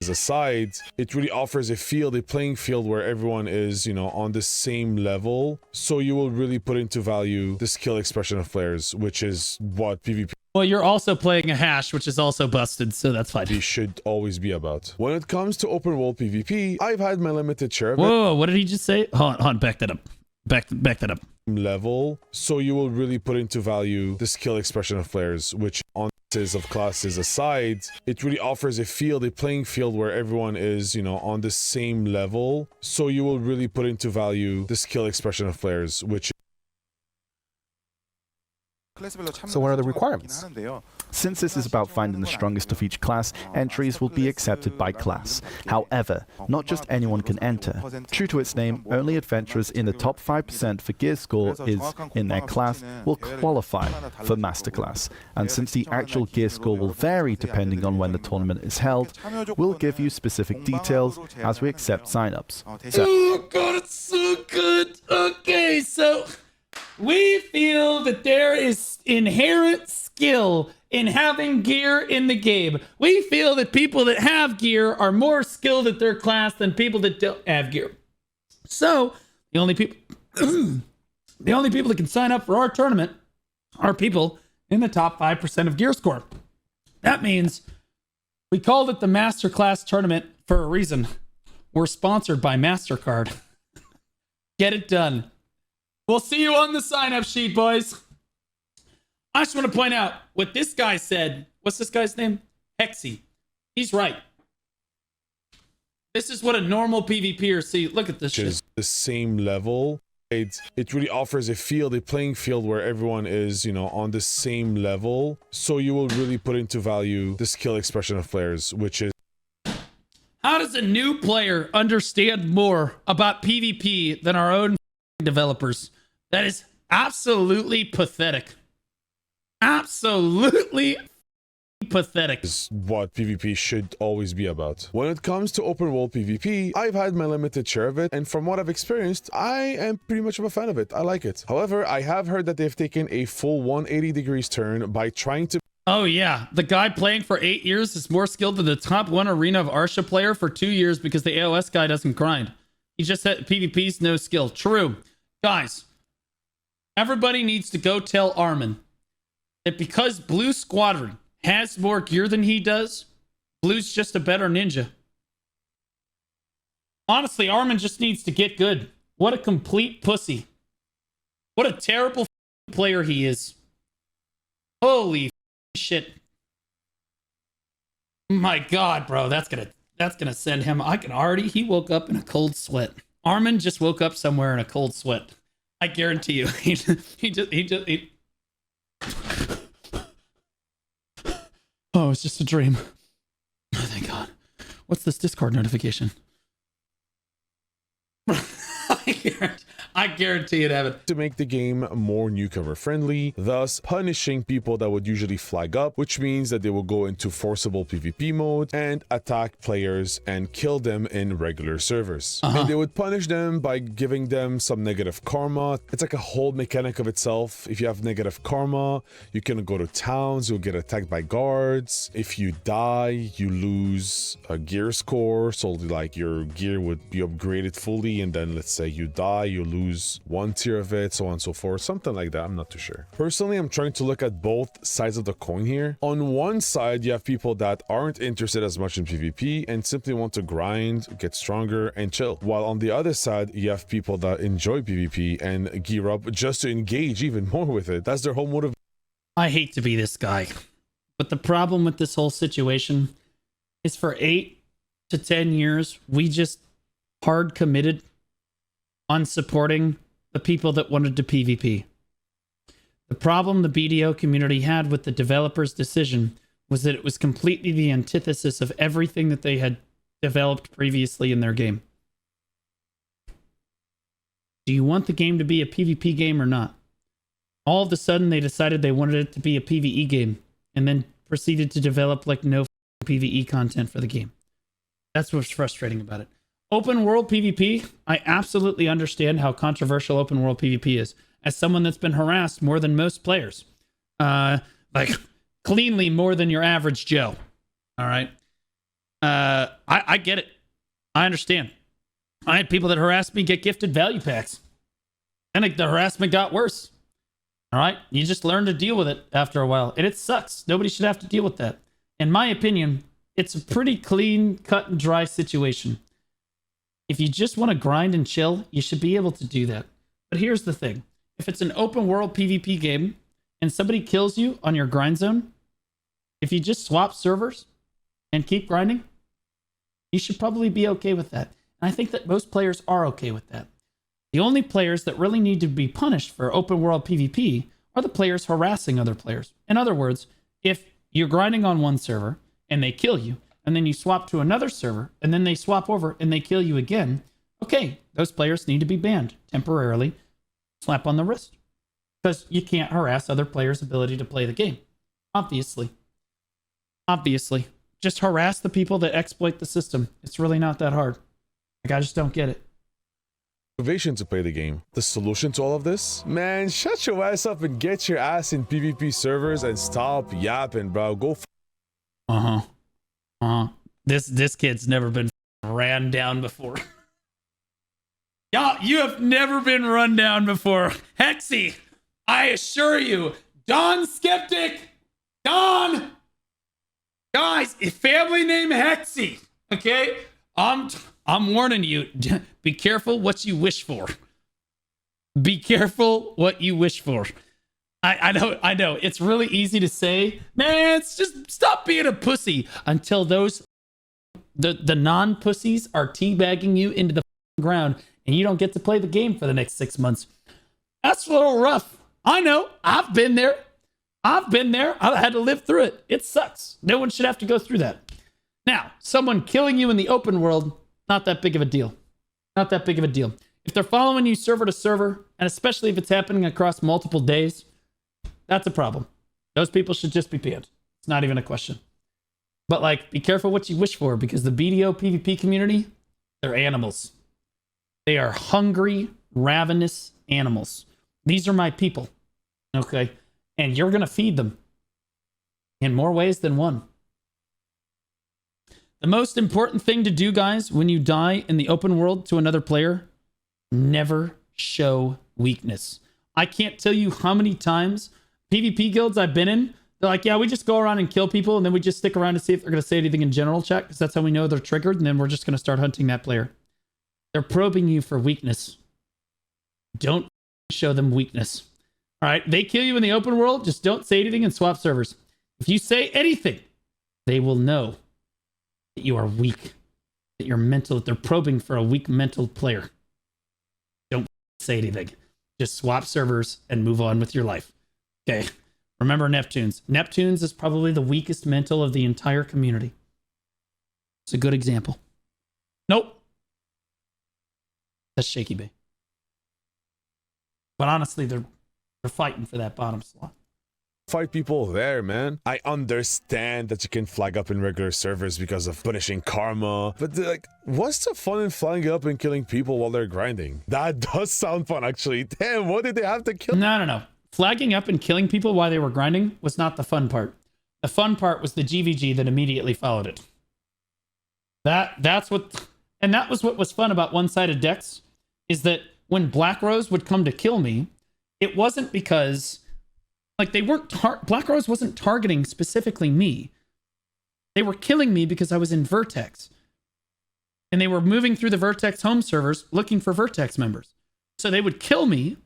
Speaker 1: aside, it really offers a playing field where everyone is, you know, on the same level. So you will really put into value the skill expression of players, which is what PvP
Speaker 2: Well, you're also playing a hash, which is also busted, so that's fine.
Speaker 1: should always be about. When it comes to open world PvP, I've had my limited share of it.
Speaker 2: Whoa, what did he just say? Hold on, back that up. Back that up.
Speaker 1: Level, so you will really put into value the skill expression of players, which on of classes aside, it really offers a playing field where everyone is, you know, on the same level. So you will really put into value the skill expression of players, which
Speaker 6: So what are the requirements? Since this is about finding the strongest of each class, entries will be accepted by class. However, not just anyone can enter. True to its name, only adventurers in the top 5% for gear score is in their class will qualify for Masterclass. And since the actual gear score will vary depending on when the tournament is held, we'll give you specific details as we accept signups.
Speaker 2: Oh god, it's so good. Okay, so we feel that there is inherent skill in having gear in the game. We feel that people that have gear are more skilled at their class than people that don't have gear. So the only people that can sign up for our tournament are people in the top 5% of gear score. That means we called it the Masterclass tournament for a reason. We're sponsored by MasterCard. Get it done. We'll see you on the sign-up sheet, boys. I just want to point out what this guy said. What's this guy's name? Hexy. He's right. This is what a normal PvPer see. Look at this shit.
Speaker 1: is the same level. It really offers a playing field where everyone is, you know, on the same level. So you will really put into value the skill expression of players, which is
Speaker 2: How does a new player understand more about PvP than our own developers? That is absolutely pathetic. Absolutely pathetic.
Speaker 1: is what PvP should always be about. When it comes to open world PvP, I've had my limited share of it, and from what I've experienced, I am pretty much of a fan of it. I like it. However, I have heard that they've taken a full 180 degrees turn by trying to
Speaker 2: Oh yeah, the guy playing for 8 years is more skilled than the top 1 Arena of Arsha player for 2 years because the AOS guy doesn't grind. He just said PvP's no skill. True. Guys, everybody needs to go tell Armin that because Blue Squadron has more gear than he does, Blue's just a better ninja. Honestly, Armin just needs to get good. What a complete pussy. What a terrible player he is. Holy shit. My god, bro, that's gonna send him. He woke up in a cold sweat. Armin just woke up somewhere in a cold sweat. I guarantee you. Oh, it's just a dream. Oh, thank God. What's this Discord notification? I guarantee it, Evan.
Speaker 1: to make the game more newcomer friendly, thus punishing people that would usually flag up, which means that they will go into forcible PvP mode and attack players and kill them in regular servers. And they would punish them by giving them some negative karma. It's like a whole mechanic of itself. If you have negative karma, you can go to towns, you'll get attacked by guards. If you die, you lose a gear score, so like your gear would be upgraded fully, and then let's say you die, you lose one tier of it, so on and so forth, something like that. I'm not too sure. Personally, I'm trying to look at both sides of the coin here. On one side, you have people that aren't interested as much in PvP and simply want to grind, get stronger, and chill, while on the other side, you have people that enjoy PvP and gear up just to engage even more with it. That's their whole motive.
Speaker 2: I hate to be this guy, but the problem with this whole situation is for 8 to 10 years, we just hard committed on supporting the people that wanted to PvP. The problem the BDO community had with the developer's decision was that it was completely the antithesis of everything that they had developed previously in their game. Do you want the game to be a PvP game or not? All of a sudden, they decided they wanted it to be a PvE game, and then proceeded to develop like no PvE content for the game. That's what's frustrating about it. Open world PvP, I absolutely understand how controversial open world PvP is. As someone that's been harassed more than most players, like cleanly more than your average Joe. All right, I get it. I understand. I had people that harassed me get gifted value packs, and the harassment got worse. All right, you just learn to deal with it after a while, and it sucks. Nobody should have to deal with that. In my opinion, it's a pretty clean, cut and dry situation. If you just want to grind and chill, you should be able to do that. But here's the thing. If it's an open world PvP game and somebody kills you on your grind zone, if you just swap servers and keep grinding, you should probably be okay with that. And I think that most players are okay with that. The only players that really need to be punished for open world PvP are the players harassing other players. In other words, if you're grinding on one server and they kill you, and then you swap to another server, and then they swap over and they kill you again, okay, those players need to be banned temporarily. Slap on the wrist. Because you can't harass other players' ability to play the game. Obviously. Obviously. Just harass the people that exploit the system. It's really not that hard. Like, I just don't get it.
Speaker 1: Motivation to play the game. The solution to all of this? Man, shut your ass up and get your ass in PvP servers and stop yapping, bro. Go
Speaker 2: This kid's never been ran down before. Y'all, you have never been run down before. Hexy, I assure you, Don Skeptic, Don, guys, a family name Hexy, okay? I'm warning you, be careful what you wish for. Be careful what you wish for. I know, it's really easy to say, man, it's just stop being a pussy until those, the non-pussies are teabagging you into the ground and you don't get to play the game for the next 6 months. That's a little rough. I know. I've been there. I've had to live through it. It sucks. No one should have to go through that. Now, someone killing you in the open world, not that big of a deal. Not that big of a deal. If they're following you server to server, and especially if it's happening across multiple days, that's a problem. Those people should just be banned. It's not even a question. But like, be careful what you wish for, because the BDO PvP community, they're animals. They are hungry, ravenous animals. These are my people. Okay? And you're going to feed them in more ways than one. The most important thing to do, guys, when you die in the open world to another player, never show weakness. I can't tell you how many times PvP guilds I've been in, they're like, yeah, we just go around and kill people, and then we just stick around to see if they're going to say anything in general chat, because that's how we know they're triggered, and then we're just going to start hunting that player. They're probing you for weakness. Don't show them weakness. All right? They kill you in the open world, just don't say anything and swap servers. If you say anything, they will know that you are weak, that you're mental, that they're probing for a weak mental player. Don't say anything. Just swap servers and move on with your life. Okay. Remember Neptunes. Neptunes is probably the weakest mental of the entire community. It's a good example. Nope. That's Shaky Bay. But honestly, they're fighting for that bottom slot.
Speaker 1: fight people there, man. I understand that you can flag up in regular servers because of punishing karma, but like, what's the fun in flagging up and killing people while they're grinding? That does sound fun, actually. Damn, what did they have to kill?
Speaker 2: No. Flagging up and killing people while they were grinding was not the fun part. The fun part was the GVG that immediately followed it. That's what, and that was what was fun about one-sided decks, is that when Black Rose would come to kill me, it wasn't because, like, they weren't, Black Rose wasn't targeting specifically me. They were killing me because I was in Vertex. And they were moving through the Vertex home servers looking for Vertex members. So they would kill me,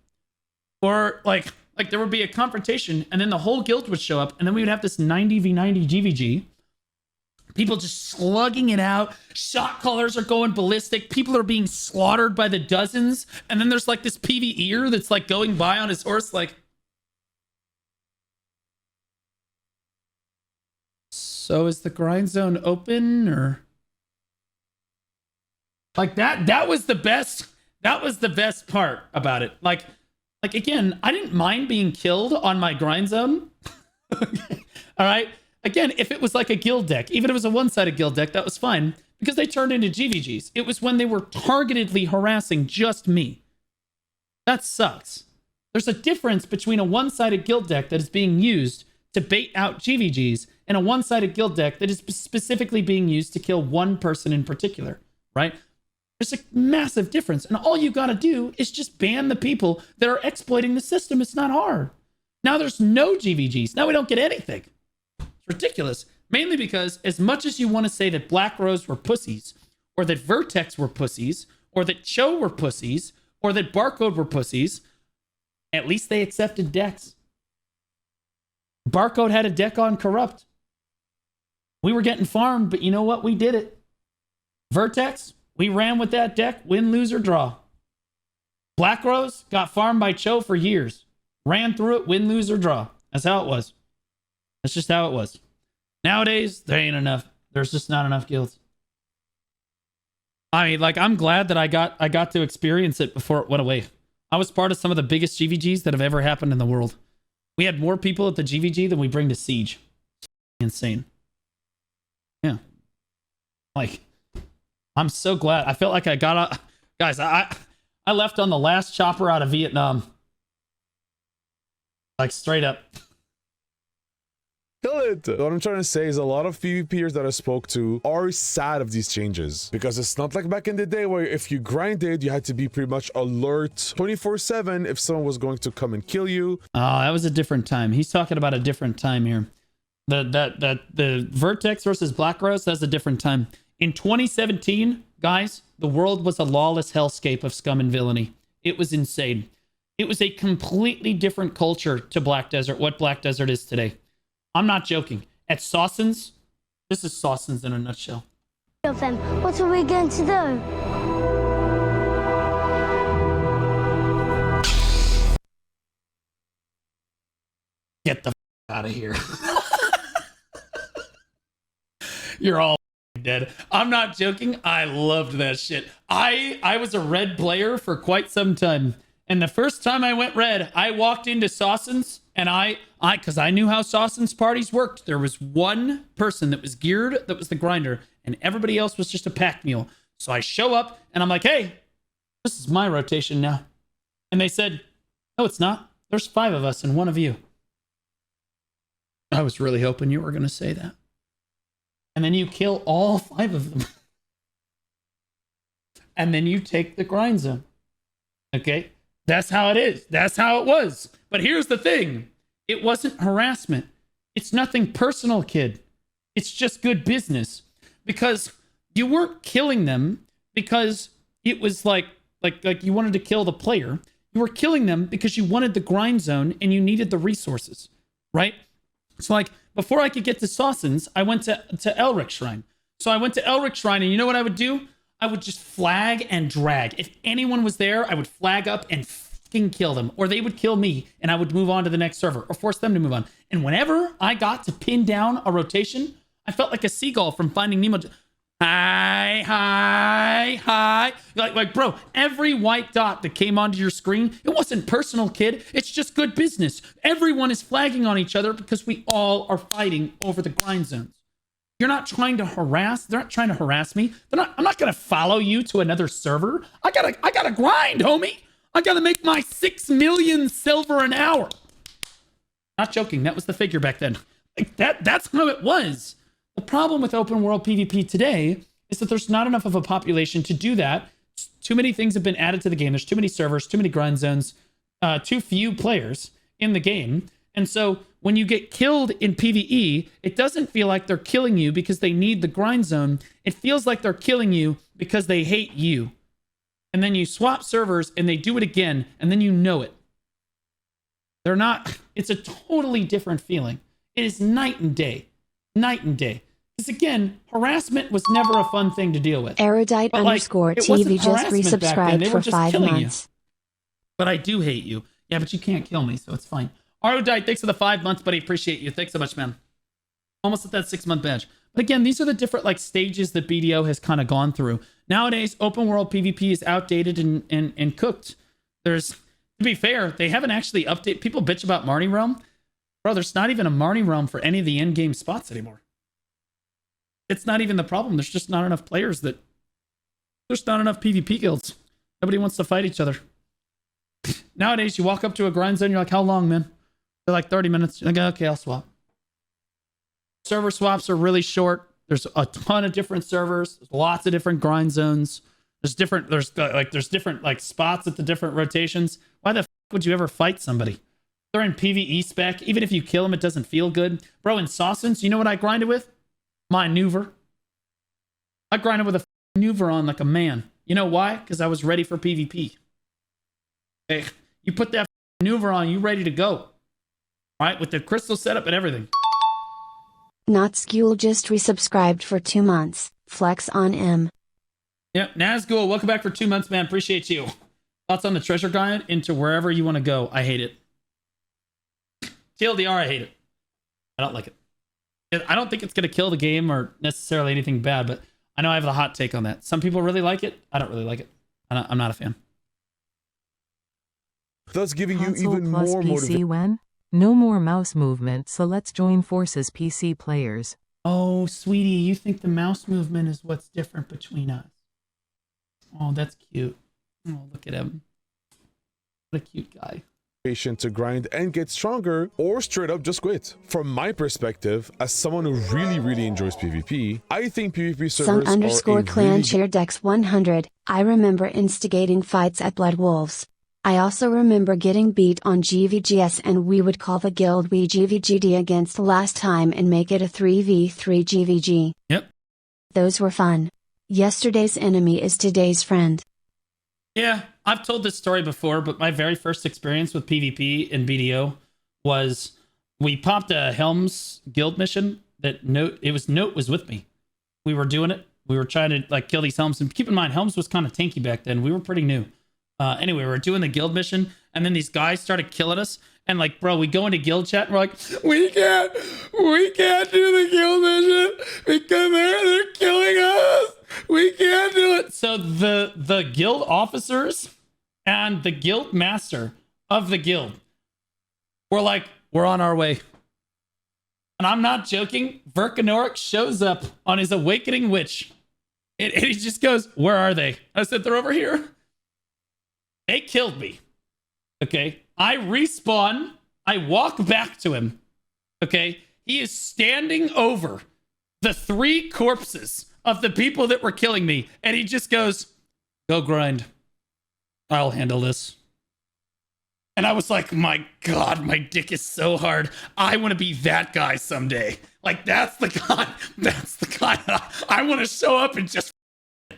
Speaker 2: or like there would be a confrontation, and then the whole guild would show up, and then we would have this 90v90 GVG. People just slugging it out. Shot callers are going ballistic. People are being slaughtered by the dozens. And then there's like this PvEer that's like going by on his horse like, so is the grind zone open, or like that was the best. That was the best part about it. Like again, I didn't mind being killed on my grind zone. All right. Again, if it was like a guild deck, even if it was a one-sided guild deck, that was fine, because they turned into GVGs. It was when they were targetedly harassing just me. That sucks. There's a difference between a one-sided guild deck that is being used to bait out GVGs and a one-sided guild deck that is specifically being used to kill one person in particular, right? There's a massive difference. And all you got to do is just ban the people that are exploiting the system. It's not hard. Now there's no GVGs. Now we don't get anything. It's ridiculous. Mainly because as much as you want to say that Black Rose were pussies, or that Vertex were pussies, or that Cho were pussies, or that Barcode were pussies, at least they accepted decks. Barcode had a deck on Corrupt. We were getting farmed, but you know what? We did it. Vertex, we ran with that deck, win, lose, or draw. Black Rose got farmed by Cho for years. Ran through it, win, lose, or draw. That's how it was. That's just how it was. Nowadays, there ain't enough. There's just not enough guilds. I mean, like, I'm glad that I got to experience it before it went away. I was part of some of the biggest GVGs that have ever happened in the world. We had more people at the GVG than we bring to Siege. Insane. Yeah. Like, I'm so glad. I felt like I got out. Guys, I left on the last chopper out of Vietnam. Like, straight up.
Speaker 1: Kill it. What I'm trying to say is a lot of PvPers that I spoke to are sad of these changes, because it's not like back in the day where if you grinded, you had to be pretty much alert 24/7 if someone was going to come and kill you.
Speaker 2: Oh, that was a different time. He's talking about a different time here. The Vertex versus Black Rose, that's a different time. In 2017, guys, the world was a lawless hellscape of scum and villainy. It was insane. It was a completely different culture to Black Desert, what Black Desert is today. I'm not joking. At Sawson's, this is Sawson's in a nutshell.
Speaker 5: What are we going to do?
Speaker 2: Get the out of here. You're all dead. I'm not joking. I loved that shit. I was a red player for quite some time. And the first time I went red, I walked into Sawson's and because I knew how Sawson's parties worked. There was one person that was geared, that was the grinder, and everybody else was just a pack mule. So I show up and I'm like, hey, this is my rotation now. And they said, no, it's not. There's 5 of us and 1 of you. I was really hoping you were going to say that. And then you kill all 5 of them. And then you take the grind zone. Okay? That's how it is. That's how it was. But here's the thing. It wasn't harassment. It's nothing personal, kid. It's just good business. Because you weren't killing them because it was like you wanted to kill the player. You were killing them because you wanted the grind zone and you needed the resources. Right? So like, before I could get to Sawson's, I went to Elric Shrine. So I went to Elric Shrine, and you know what I would do? I would just flag and drag. If anyone was there, I would flag up and fucking kill them. Or they would kill me, and I would move on to the next server, or force them to move on. And whenever I got to pin down a rotation, I felt like a seagull from Finding Nemo. Hi, hi, hi. Like, bro, every white dot that came onto your screen, it wasn't personal, kid. It's just good business. Everyone is flagging on each other because we all are fighting over the grind zones. You're not trying to harass. They're not trying to harass me. I'm not going to follow you to another server. I gotta grind, homie. I gotta make my 6 million silver an hour. Not joking. That was the figure back then. Like that's how it was. The problem with open world PvP today is that there's not enough of a population to do that. Too many things have been added to the game. There's too many servers, too many grind zones, too few players in the game. And so when you get killed in PvE, it doesn't feel like they're killing you because they need the grind zone. It feels like they're killing you because they hate you. And then you swap servers and they do it again, and then you know it. They're not, it's a totally different feeling. It is night and day. Night and day. Because again, harassment was never a fun thing to deal with.
Speaker 5: Erudite
Speaker 2: But, like,
Speaker 5: _
Speaker 2: it wasn't
Speaker 5: TV just
Speaker 2: harassment back then. They
Speaker 5: resubscribed
Speaker 2: were
Speaker 5: for
Speaker 2: just
Speaker 5: 5
Speaker 2: killing you.
Speaker 5: months.
Speaker 2: But I do hate you. Yeah, but you can't kill me, so it's fine. Erudite, thanks for the 5 months, buddy. Appreciate you. Thanks so much, man. Almost at that 6-month badge. But again, these are the different like stages that BDO has kind of gone through. Nowadays, open world PvP is outdated and cooked. There's, to be fair, they haven't actually updated. People bitch about Marnie Realm. Bro, there's not even a Marnie Realm for any of the end game spots anymore. It's not even the problem. There's just not enough players that. There's not enough PvP guilds. Nobody wants to fight each other. Nowadays, you walk up to a grind zone, you're like, how long, man? They're like 30 minutes. You're like, okay, I'll swap. Server swaps are really short. There's a ton of different servers. There's lots of different grind zones. There's different like spots at the different rotations. Why the f would you ever fight somebody? They're in PvE spec. Even if you kill them, it doesn't feel good. Bro, in Sausage, you know what I grinded with? My Maneuver. I grinded with a maneuver on like a man. You know why? Because I was ready for PvP. Hey, you put that maneuver on, you ready to go. All right, with the crystal setup and everything.
Speaker 5: Not Skule just resubscribed for 2 months. Flex on M.
Speaker 2: Yep, Nazgul, welcome back for 2 months, man. Appreciate you. Thoughts on the treasure guide into wherever you want to go. I hate it. TLDR, I hate it. I don't like it. I don't think it's going to kill the game or necessarily anything bad, but I know I have a hot take on that. Some people really like it. I don't really like it. I'm not a fan.
Speaker 1: Thus giving you
Speaker 4: Console
Speaker 1: even
Speaker 4: plus
Speaker 1: more
Speaker 4: PC
Speaker 1: motivation.
Speaker 4: when? No more mouse movement, so let's join forces PC players.
Speaker 2: Oh, sweetie, you think the mouse movement is what's different between us. Oh, that's cute. Oh, look at him. What a cute guy.
Speaker 1: To grind and get stronger, or straight up just quit. From my perspective, as someone who really enjoys PvP, I think PvP servers
Speaker 5: Sun
Speaker 1: are a
Speaker 5: _clan
Speaker 1: really
Speaker 5: share Dex 100. I remember instigating fights at Blood Wolves. I also remember getting beat on GVGS and we would call the guild we GVGD against last time and make it a 3v3 GVG.
Speaker 2: Yep.
Speaker 5: Those were fun. Yesterday's enemy is today's friend.
Speaker 2: Yeah, I've told this story before, but my very first experience with PvP in BDO was we popped a Helms guild mission that Note was with me. We were doing it. We were trying to like kill these Helms, and keep in mind Helms was kind of tanky back then. We were pretty new. Anyway, we were doing the guild mission, and then these guys started killing us. And like, bro, we go into guild chat, and we're like, we can't do the guild mission because they're killing us. We can't do it. So the guild officers and the guild master of the guild were like, we're on our way. And I'm not joking. Verkanoric shows up on his awakening witch, and he just goes, where are they? I said, they're over here. They killed me. Okay. I respawn. I walk back to him. Okay. He is standing over the 3 corpses of the people that were killing me. And he just goes, go grind. I'll handle this. And I was like, my God, my dick is so hard. I want to be that guy someday. Like, that's the guy. That's the guy. I want to show up and just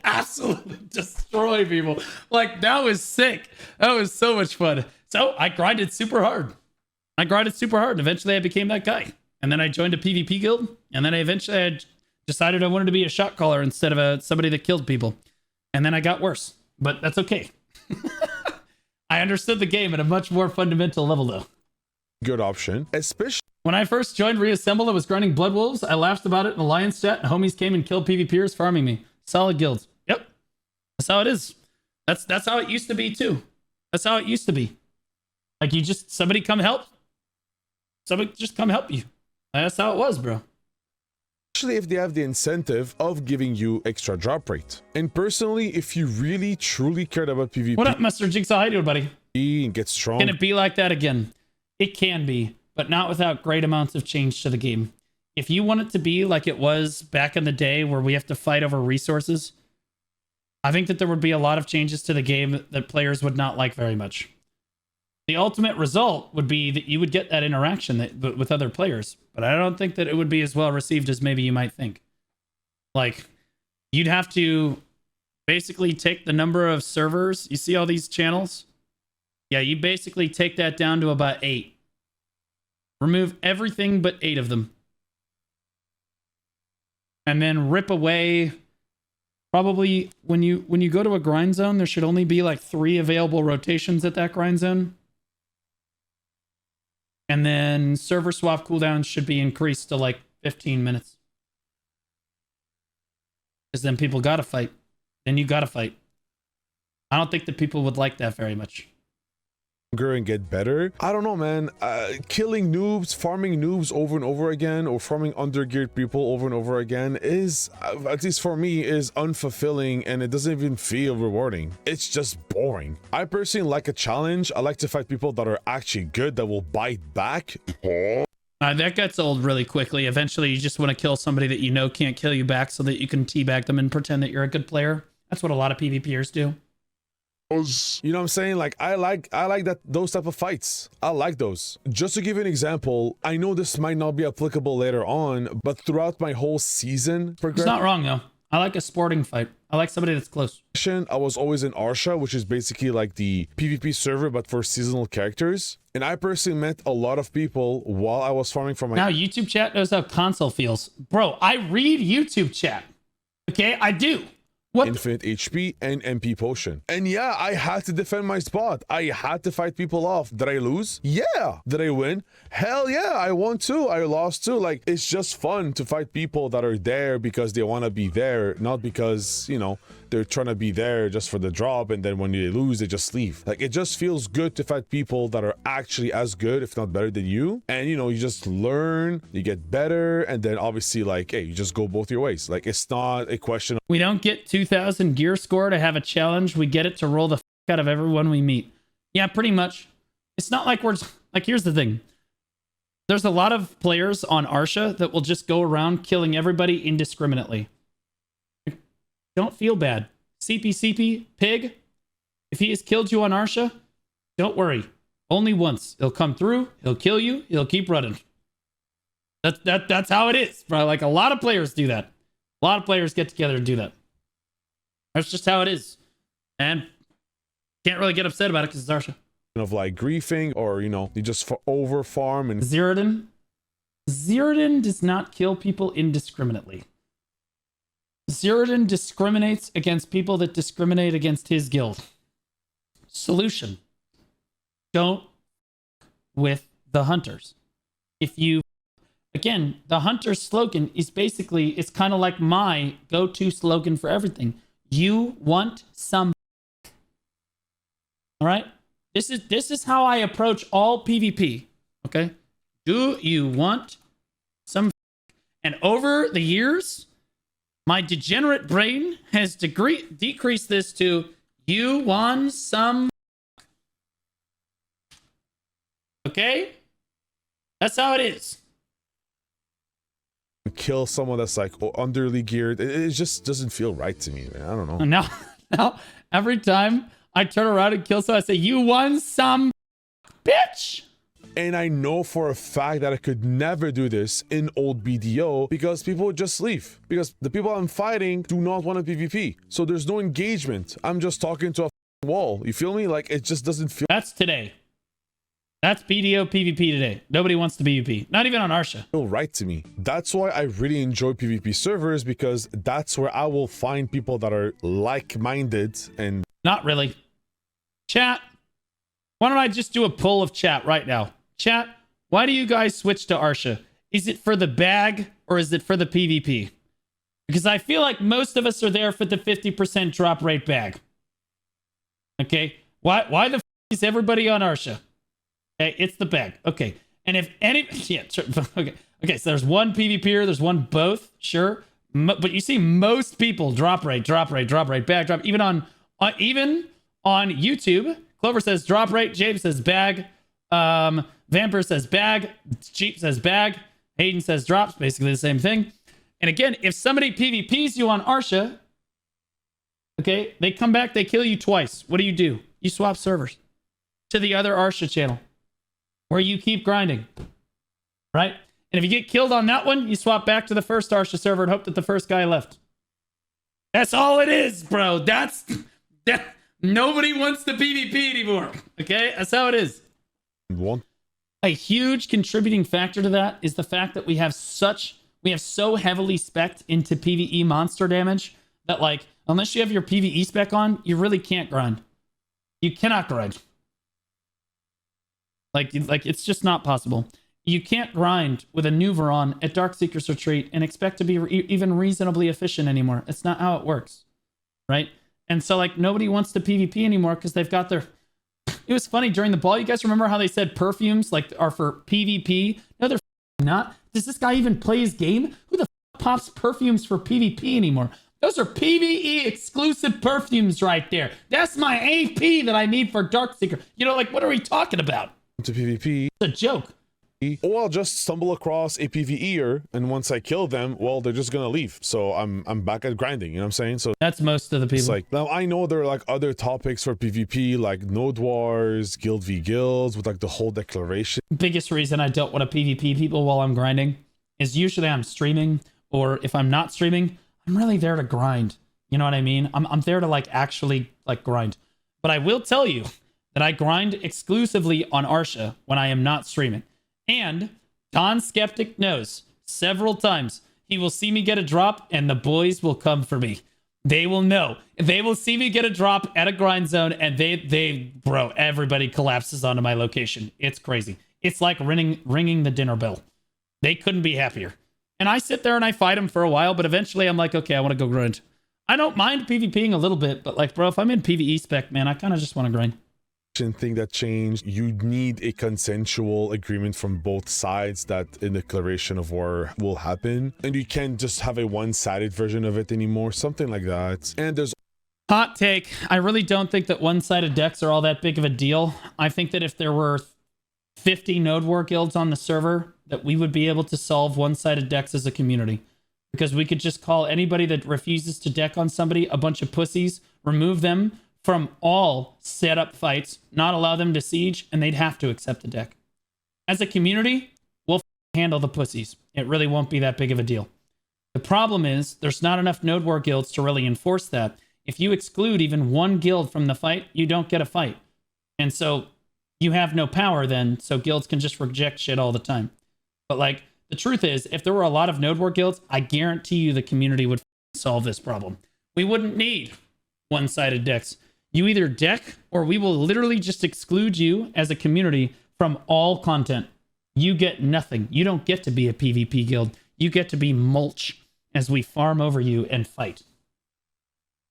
Speaker 2: absolutely destroy people. Like, that was sick. That was so much fun. So I grinded super hard. And eventually I became that guy. And then I joined a PvP guild. And then I decided I wanted to be a shot caller instead of somebody that killed people. And then I got worse. But that's okay. I understood the game at a much more fundamental level, though.
Speaker 1: good option, especially
Speaker 2: When I first joined Reassemble, I was grinding Blood Wolves. I laughed about it in Alliance chat, and homies came and killed PvPers farming me. Solid guilds. Yep. That's how it is. That's how it used to be, too. That's how it used to be. Like, somebody come help. Somebody just come help you. That's how it was, bro.
Speaker 1: if they have the incentive of giving you extra drop rate. And personally, if you really truly cared about PvP
Speaker 2: What up, Mr. Jigsaw? How you doing, buddy?
Speaker 1: and get strong,
Speaker 2: Can it be like that again? It can be, but not without great amounts of change to the game. If you want it to be like it was back in the day where we have to fight over resources, I think that there would be a lot of changes to the game that players would not like very much. The ultimate result would be that you would get that interaction with other players, but I don't think that it would be as well received as maybe you might think. Like, you'd have to basically take the number of servers. You see all these channels? Yeah, you basically take that down to about 8. Remove everything but 8 of them. And then rip away... Probably when you go to a grind zone, there should only be like 3 available rotations at that grind zone. And then server swap cooldowns should be increased to like 15 minutes. Because then people gotta fight. Then you gotta fight. I don't think that people would like that very much.
Speaker 1: and get better. I don't know, man. Killing noobs, farming noobs over and over again, or farming undergeared people over and over again is, at least for me, is unfulfilling, and it doesn't even feel rewarding. It's just boring. I personally like a challenge. I like to fight people that are actually good, that will bite back.
Speaker 2: That gets old really quickly. Eventually, you just want to kill somebody that you know can't kill you back so that you can teabag them and pretend that you're a good player. That's what a lot of PvPers do.
Speaker 1: You know what I'm saying? Like, I like that, those type of fights. I like those. Just to give you an example, I know this might not be applicable later on, but throughout my whole season
Speaker 2: It's not wrong though. I like a sporting fight. I like somebody that's close.
Speaker 1: I was always in Arsha, which is basically like the PvP server, but for seasonal characters. And I personally met a lot of people while I was farming for my...
Speaker 2: Now YouTube chat knows how console feels. Bro, I read YouTube chat. Okay, I do. What?
Speaker 1: Infinite HP and MP potion. And yeah, I had to defend my spot. I had to fight people off. Did I lose? Yeah. Did I win? Hell yeah, I won too. I lost too. Like, it's just fun to fight people that are there because they want to be there, not because, you know, they're trying to be there just for the drop, and then when they lose, they just leave. Like, it just feels good to fight people that are actually as good, if not better than you. And, you know, you just learn, you get better, and then obviously, like, hey, you just go both your ways. Like, it's not a question of...
Speaker 2: We don't get 2,000 gear score to have a challenge. We get it to roll the out of everyone we meet. Yeah, pretty much. It's not like we're... Like, here's the thing. There's a lot of players on Arsha that will just go around killing everybody indiscriminately. Don't feel bad. CP, Pig, if he has killed you on Arsha, don't worry. Only once. He'll come through, he'll kill you, he'll keep running. That's how it is, bro. Like, a lot of players do that. A lot of players get together and do that. That's just how it is. And can't really get upset about it because it's Arsha.
Speaker 1: Of like griefing, or, you know, you just over farm and...
Speaker 2: Zeratin does not kill people indiscriminately. Zeratin discriminates against people that discriminate against his guild. Solution. Don't with the hunters. If you... Again, the hunter's slogan is basically, it's kind of like my go-to slogan for everything. You want some... All right? This is how I approach all PvP. Okay? Do you want some... And over the years... My degenerate brain has decreased this to, you want some... Okay? That's how it is.
Speaker 1: Kill someone that's like underly geared. It just doesn't feel right to me, man. I don't know.
Speaker 2: Now, every time I turn around and kill someone, I say, you want some... Bitch!
Speaker 1: And I know for a fact that I could never do this in old BDO because people would just leave. Because the people I'm fighting do not want a PvP. So there's no engagement. I'm just talking to a wall. You feel me? Like, it just doesn't feel...
Speaker 2: That's today. That's BDO PvP today. Nobody wants to PvP. Not even on Arsha.
Speaker 1: Feel right to me. That's why I really enjoy PvP servers, because that's where I will find people that are like-minded and...
Speaker 2: Not really. Chat. Why don't I just do a poll of chat right now? Chat, why do you guys switch to Arsha? Is it for the bag or is it for the PvP? Because I feel like most of us are there for the 50% drop rate bag. Okay? Why the f is everybody on Arsha? Okay, it's the bag. Okay. And if any... Yeah, sure. Okay. Okay, so there's one PvPer, there's one both, sure. But you see most people drop rate, bag, drop. Even on YouTube, Clover says drop rate, James says bag. Vampire says bag, Jeep says bag, Hayden says drops, basically the same thing. And again, if somebody PvPs you on Arsha, okay, they come back, they kill you twice. What do? You swap servers to the other Arsha channel where you keep grinding, right? And if you get killed on that one, you swap back to the first Arsha server and hope that the first guy left. That's all it is, bro. That nobody wants to PvP anymore. Okay, that's how it is.
Speaker 1: One.
Speaker 2: A huge contributing factor to that is the fact that we have so heavily spec'd into PvE monster damage that, like, unless you have your PvE spec on, you really can't grind. You cannot grind. Like it's just not possible. You can't grind with a Nuveron at Darkseeker's Retreat and expect to be even reasonably efficient anymore. It's not how it works, right? And so, like, nobody wants to PvP anymore because they've got their It was funny during the ball. You guys remember how they said perfumes like are for PvP? No, they're not. Does this guy even play his game? Who the pops perfumes for PvP anymore? Those are PvE exclusive perfumes right there. That's my AP that I need for Darkseeker. You know, like, what are we talking about?
Speaker 1: To PvP.
Speaker 2: It's a joke.
Speaker 1: Or I'll just stumble across a PvEer, and once I kill them, well, they're just gonna leave. So I'm back at grinding, you know what I'm saying? So
Speaker 2: that's most of the people.
Speaker 1: It's like, now I know there are like other topics for PvP, like Node Wars, Guild v Guilds, with like the whole declaration.
Speaker 2: Biggest reason I don't want to PvP people while I'm grinding is usually I'm streaming, or if I'm not streaming, I'm really there to grind. You know what I mean? I'm there to like actually like grind. But I will tell you that I grind exclusively on Arsha when I am not streaming. And Don Skeptic knows several times he will see me get a drop and the boys will come for me. They will know. They will see me get a drop at a grind zone and bro, everybody collapses onto my location. It's crazy. It's like ringing the dinner bell. They couldn't be happier. And I sit there and I fight them for a while, but eventually I'm like, okay, I want to go grind. I don't mind PvPing a little bit, but like, bro, if I'm in PvE spec, man, I kind of just want to grind.
Speaker 1: Thing that changed, you need a consensual agreement from both sides that a declaration of war will happen, and you can't just have a one-sided version of it anymore, something like that. And there's
Speaker 2: hot take, I really don't think that one-sided decks are all that big of a deal. I think that if there were 50 node war guilds on the server, that we would be able to solve one-sided decks as a community, because we could just call anybody that refuses to deck on somebody a bunch of pussies, remove them from all setup fights, not allow them to siege, and they'd have to accept the deck. As a community, we'll handle the pussies. It really won't be that big of a deal. The problem is there's not enough node war guilds to really enforce that. If you exclude even one guild from the fight, you don't get a fight. And so you have no power then, so guilds can just reject shit all the time. But like, the truth is, if there were a lot of node war guilds, I guarantee you the community would solve this problem. We wouldn't need one-sided decks. You either deck, or we will literally just exclude you as a community from all content. You get nothing. You don't get to be a PvP guild. You get to be mulch as we farm over you and fight.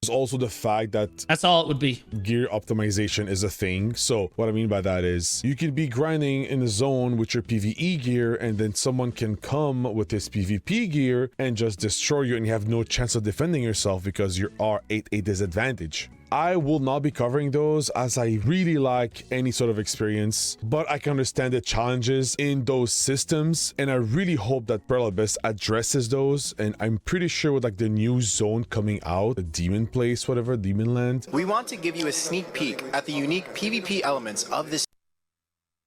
Speaker 1: There's also the fact that
Speaker 2: that's all it would be.
Speaker 1: Gear optimization is a thing. So what I mean by that is you can be grinding in a zone with your PvE gear, and then someone can come with his PvP gear and just destroy you, and you have no chance of defending yourself because you are at a disadvantage. I will not be covering those, as I really like any sort of experience, but I can understand the challenges in those systems, and I really hope that Pearl Abyss addresses those. And I'm pretty sure with like the new zone coming out, the demon place, whatever, demon land,
Speaker 7: we want to give you a sneak peek at the unique PvP elements of this.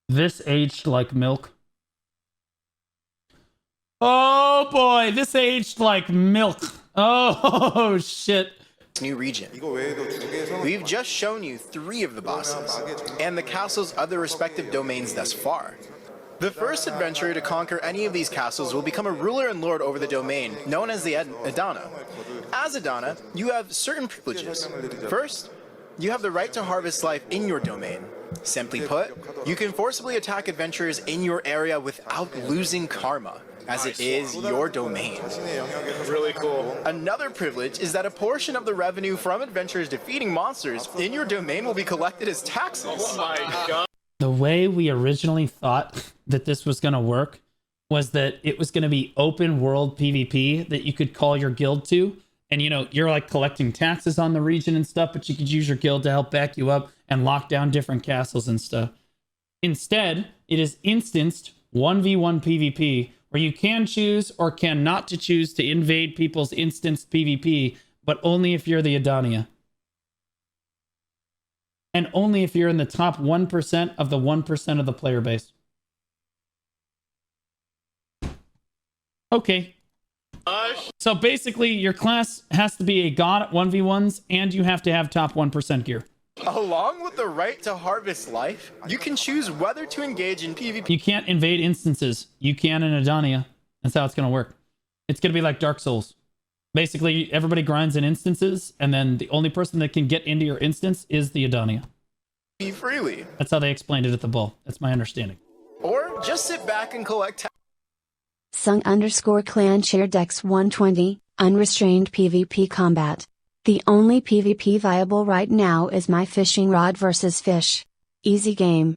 Speaker 2: This aged like milk. Oh boy, this aged like milk. Oh shit.
Speaker 7: New region. We've just shown you 3 of the bosses and the castles of their respective domains thus far. The first adventurer to conquer any of these castles will become a ruler and lord over the domain, known as the Adana. As Adana, you have certain privileges. First, you have the right to harvest life in your domain. Simply put, you can forcibly attack adventurers in your area without losing karma, as it is your domain.
Speaker 8: Really cool.
Speaker 7: Another privilege is that a portion of the revenue from adventurers defeating monsters in your domain will be collected as taxes.
Speaker 8: Oh my god.
Speaker 2: The way we originally thought that this was going to work was that it was going to be open world PvP that you could call your guild to. And, you know, you're like collecting taxes on the region and stuff, but you could use your guild to help back you up and lock down different castles and stuff. Instead, it is instanced 1v1 PvP, where you can choose or can not to choose to invade people's instanced PvP, but only if you're the Adania. And only if you're in the top 1% of the 1% of the player base. Okay. So basically, your class has to be a god at 1v1s, and you have to have top 1% gear.
Speaker 7: Along with the right to harvest life, you can choose whether to engage in PvP.
Speaker 2: You can't invade instances. You can in Adania. That's how it's going to work. It's going to be like Dark Souls. Basically, everybody grinds in instances, and then the only person that can get into your instance is the Adania.
Speaker 7: Freely.
Speaker 2: That's how they explained it at the ball. That's my understanding.
Speaker 7: Or just sit back and collect
Speaker 5: Sung_clan share Dex 120, unrestrained PvP combat. The only PvP viable right now is my fishing rod versus fish. Easy game.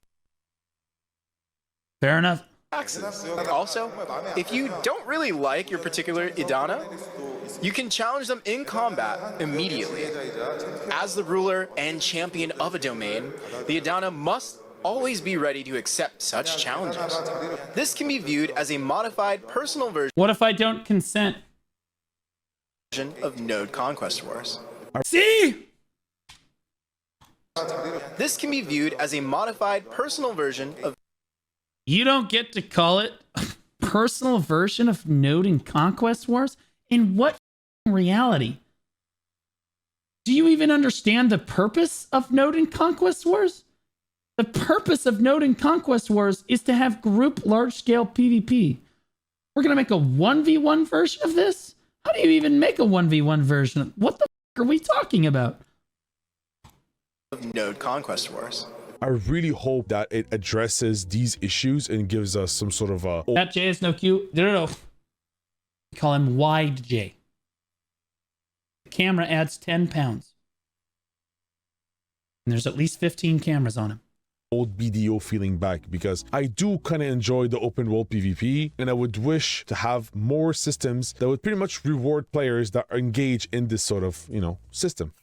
Speaker 2: Fair enough.
Speaker 7: Also, if you don't really like your particular Idana, you can challenge them in combat immediately. As the ruler and champion of a domain, the Idana must always be ready to accept such challenges. This can be viewed as a modified personal version
Speaker 2: What if I don't consent?
Speaker 7: of Node Conquest Wars.
Speaker 2: See?
Speaker 7: This can be viewed as a modified personal version of
Speaker 2: You don't get to call it a personal version of Node and Conquest Wars? In what reality? Do you even understand the purpose of Node and Conquest Wars? The purpose of Node and Conquest Wars is to have group large-scale PvP. We're going to make a 1v1 version of this? How do you even make a 1v1 version? What the f are we talking about?
Speaker 7: Node Conquest Wars.
Speaker 1: I really hope that it addresses these issues and gives us some sort of a...
Speaker 2: That J is no Q. No. We call him Wide J. The camera adds 10 pounds. And there's at least 15 cameras on him.
Speaker 1: Old BDO feeling back, because I do kind of enjoy the open world PvP, and I would wish to have more systems that would pretty much reward players that are engaged in this sort of, system.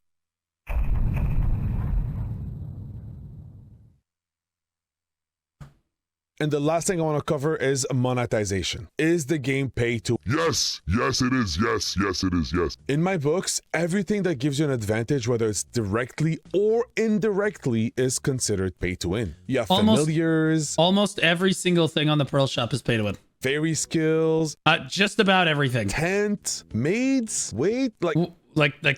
Speaker 1: And the last thing I want to cover is monetization. Is the game pay to...
Speaker 9: Yes, yes it is, yes, yes it is, yes.
Speaker 1: In my books, everything that gives you an advantage, whether it's directly or indirectly, is considered pay to win. You have familiars.
Speaker 2: Almost every single thing on the Pearl Shop is pay to win.
Speaker 1: Fairy skills.
Speaker 2: Just about everything.
Speaker 1: Tent, maids, wait,
Speaker 2: like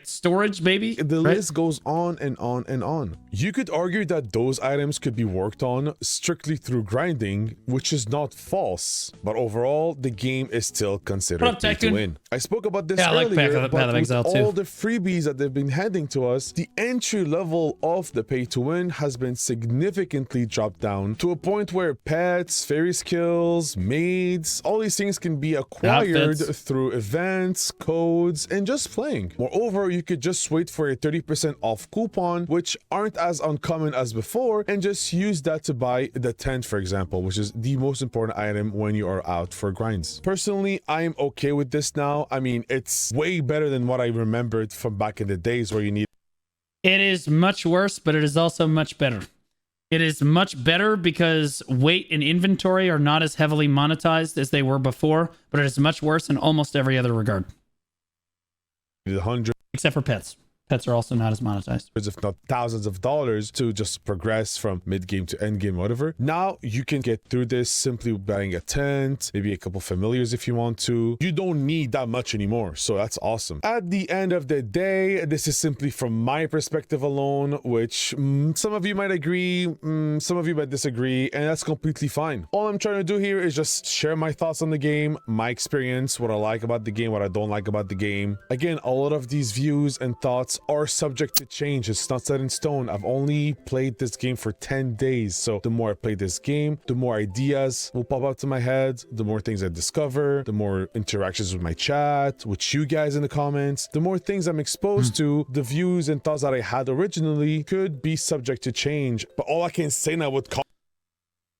Speaker 2: storage, baby.
Speaker 1: The list goes on and on and on. You could argue that those items could be worked on strictly through grinding, which is not false, but overall the game is still considered pay to win. I spoke about this earlier, but with all the freebies that they've been handing to us, the entry level of the pay to win has been significantly dropped down to a point where pets, fairy skills, maids, all these things can be acquired through events, codes, and just playing. Moreover, you could just wait for a 30% off coupon, which aren't as uncommon as before, and just use that to buy the tent, for example, which is the most important item when you are out for grinds. Personally, I am okay with this now. I mean, it's way better than what I remembered from back in the days where you need...
Speaker 2: It is much worse, but it is also much better. It is much better because weight and inventory are not as heavily monetized as they were before, but it is much worse in almost every other regard.
Speaker 1: 100
Speaker 2: except for pets. Pets are also not as monetized.
Speaker 1: If not thousands of dollars to just progress from mid-game to end-game, whatever. Now you can get through this simply buying a tent, maybe a couple familiars if you want to. You don't need that much anymore, so that's awesome. At the end of the day, this is simply from my perspective alone, which some of you might agree, some of you might disagree, and that's completely fine. All I'm trying to do here is just share my thoughts on the game, my experience, what I like about the game, what I don't like about the game. Again, a lot of these views and thoughts are subject to change. It's not set in stone. I've only played this game for 10 days, so the more I play this game, the more ideas will pop up to my head, the more things I discover, the more interactions with my chat, with you guys in the comments, the more things I'm exposed to. The views and thoughts that I had originally could be subject to change, but all I can say now with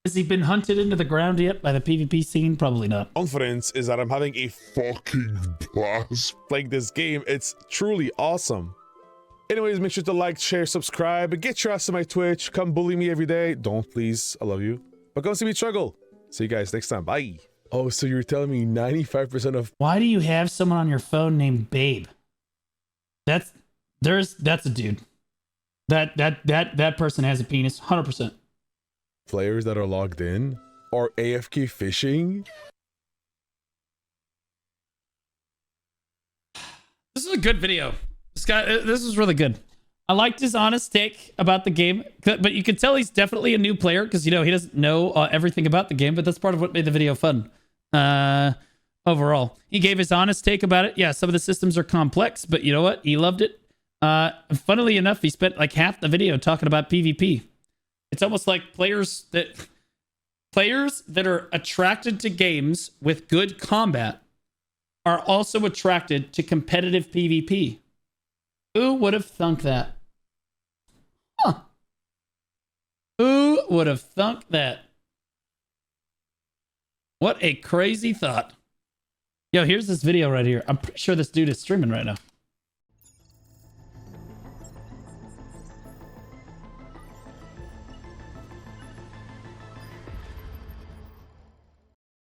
Speaker 2: has he been hunted into the ground yet by the PvP scene? Probably not.
Speaker 1: Confidence is that I'm having a
Speaker 9: fucking blast
Speaker 1: playing this game. It's truly awesome. Anyways, make sure to like, share, subscribe, and get your ass to my Twitch. Come bully me every day. Don't, please. I love you. But come see me struggle. See you guys next time. Bye. Oh, so you're telling me 95% of...
Speaker 2: Why do you have someone on your phone named Babe? That's a dude. That person has a penis, 100%.
Speaker 1: Players that are logged in are AFK fishing?
Speaker 2: This is a good video. This is really good. I liked his honest take about the game, but you can tell he's definitely a new player because, he doesn't know everything about the game, but that's part of what made the video fun. Overall, he gave his honest take about it. Yeah, some of the systems are complex, but you know what? He loved it. Funnily enough, he spent like half the video talking about PvP. It's almost like players that are attracted to games with good combat are also attracted to competitive PvP. Who would have thunk that? Huh. Who would have thunk that? What a crazy thought. Yo, here's this video right here. I'm pretty sure this dude is streaming right now.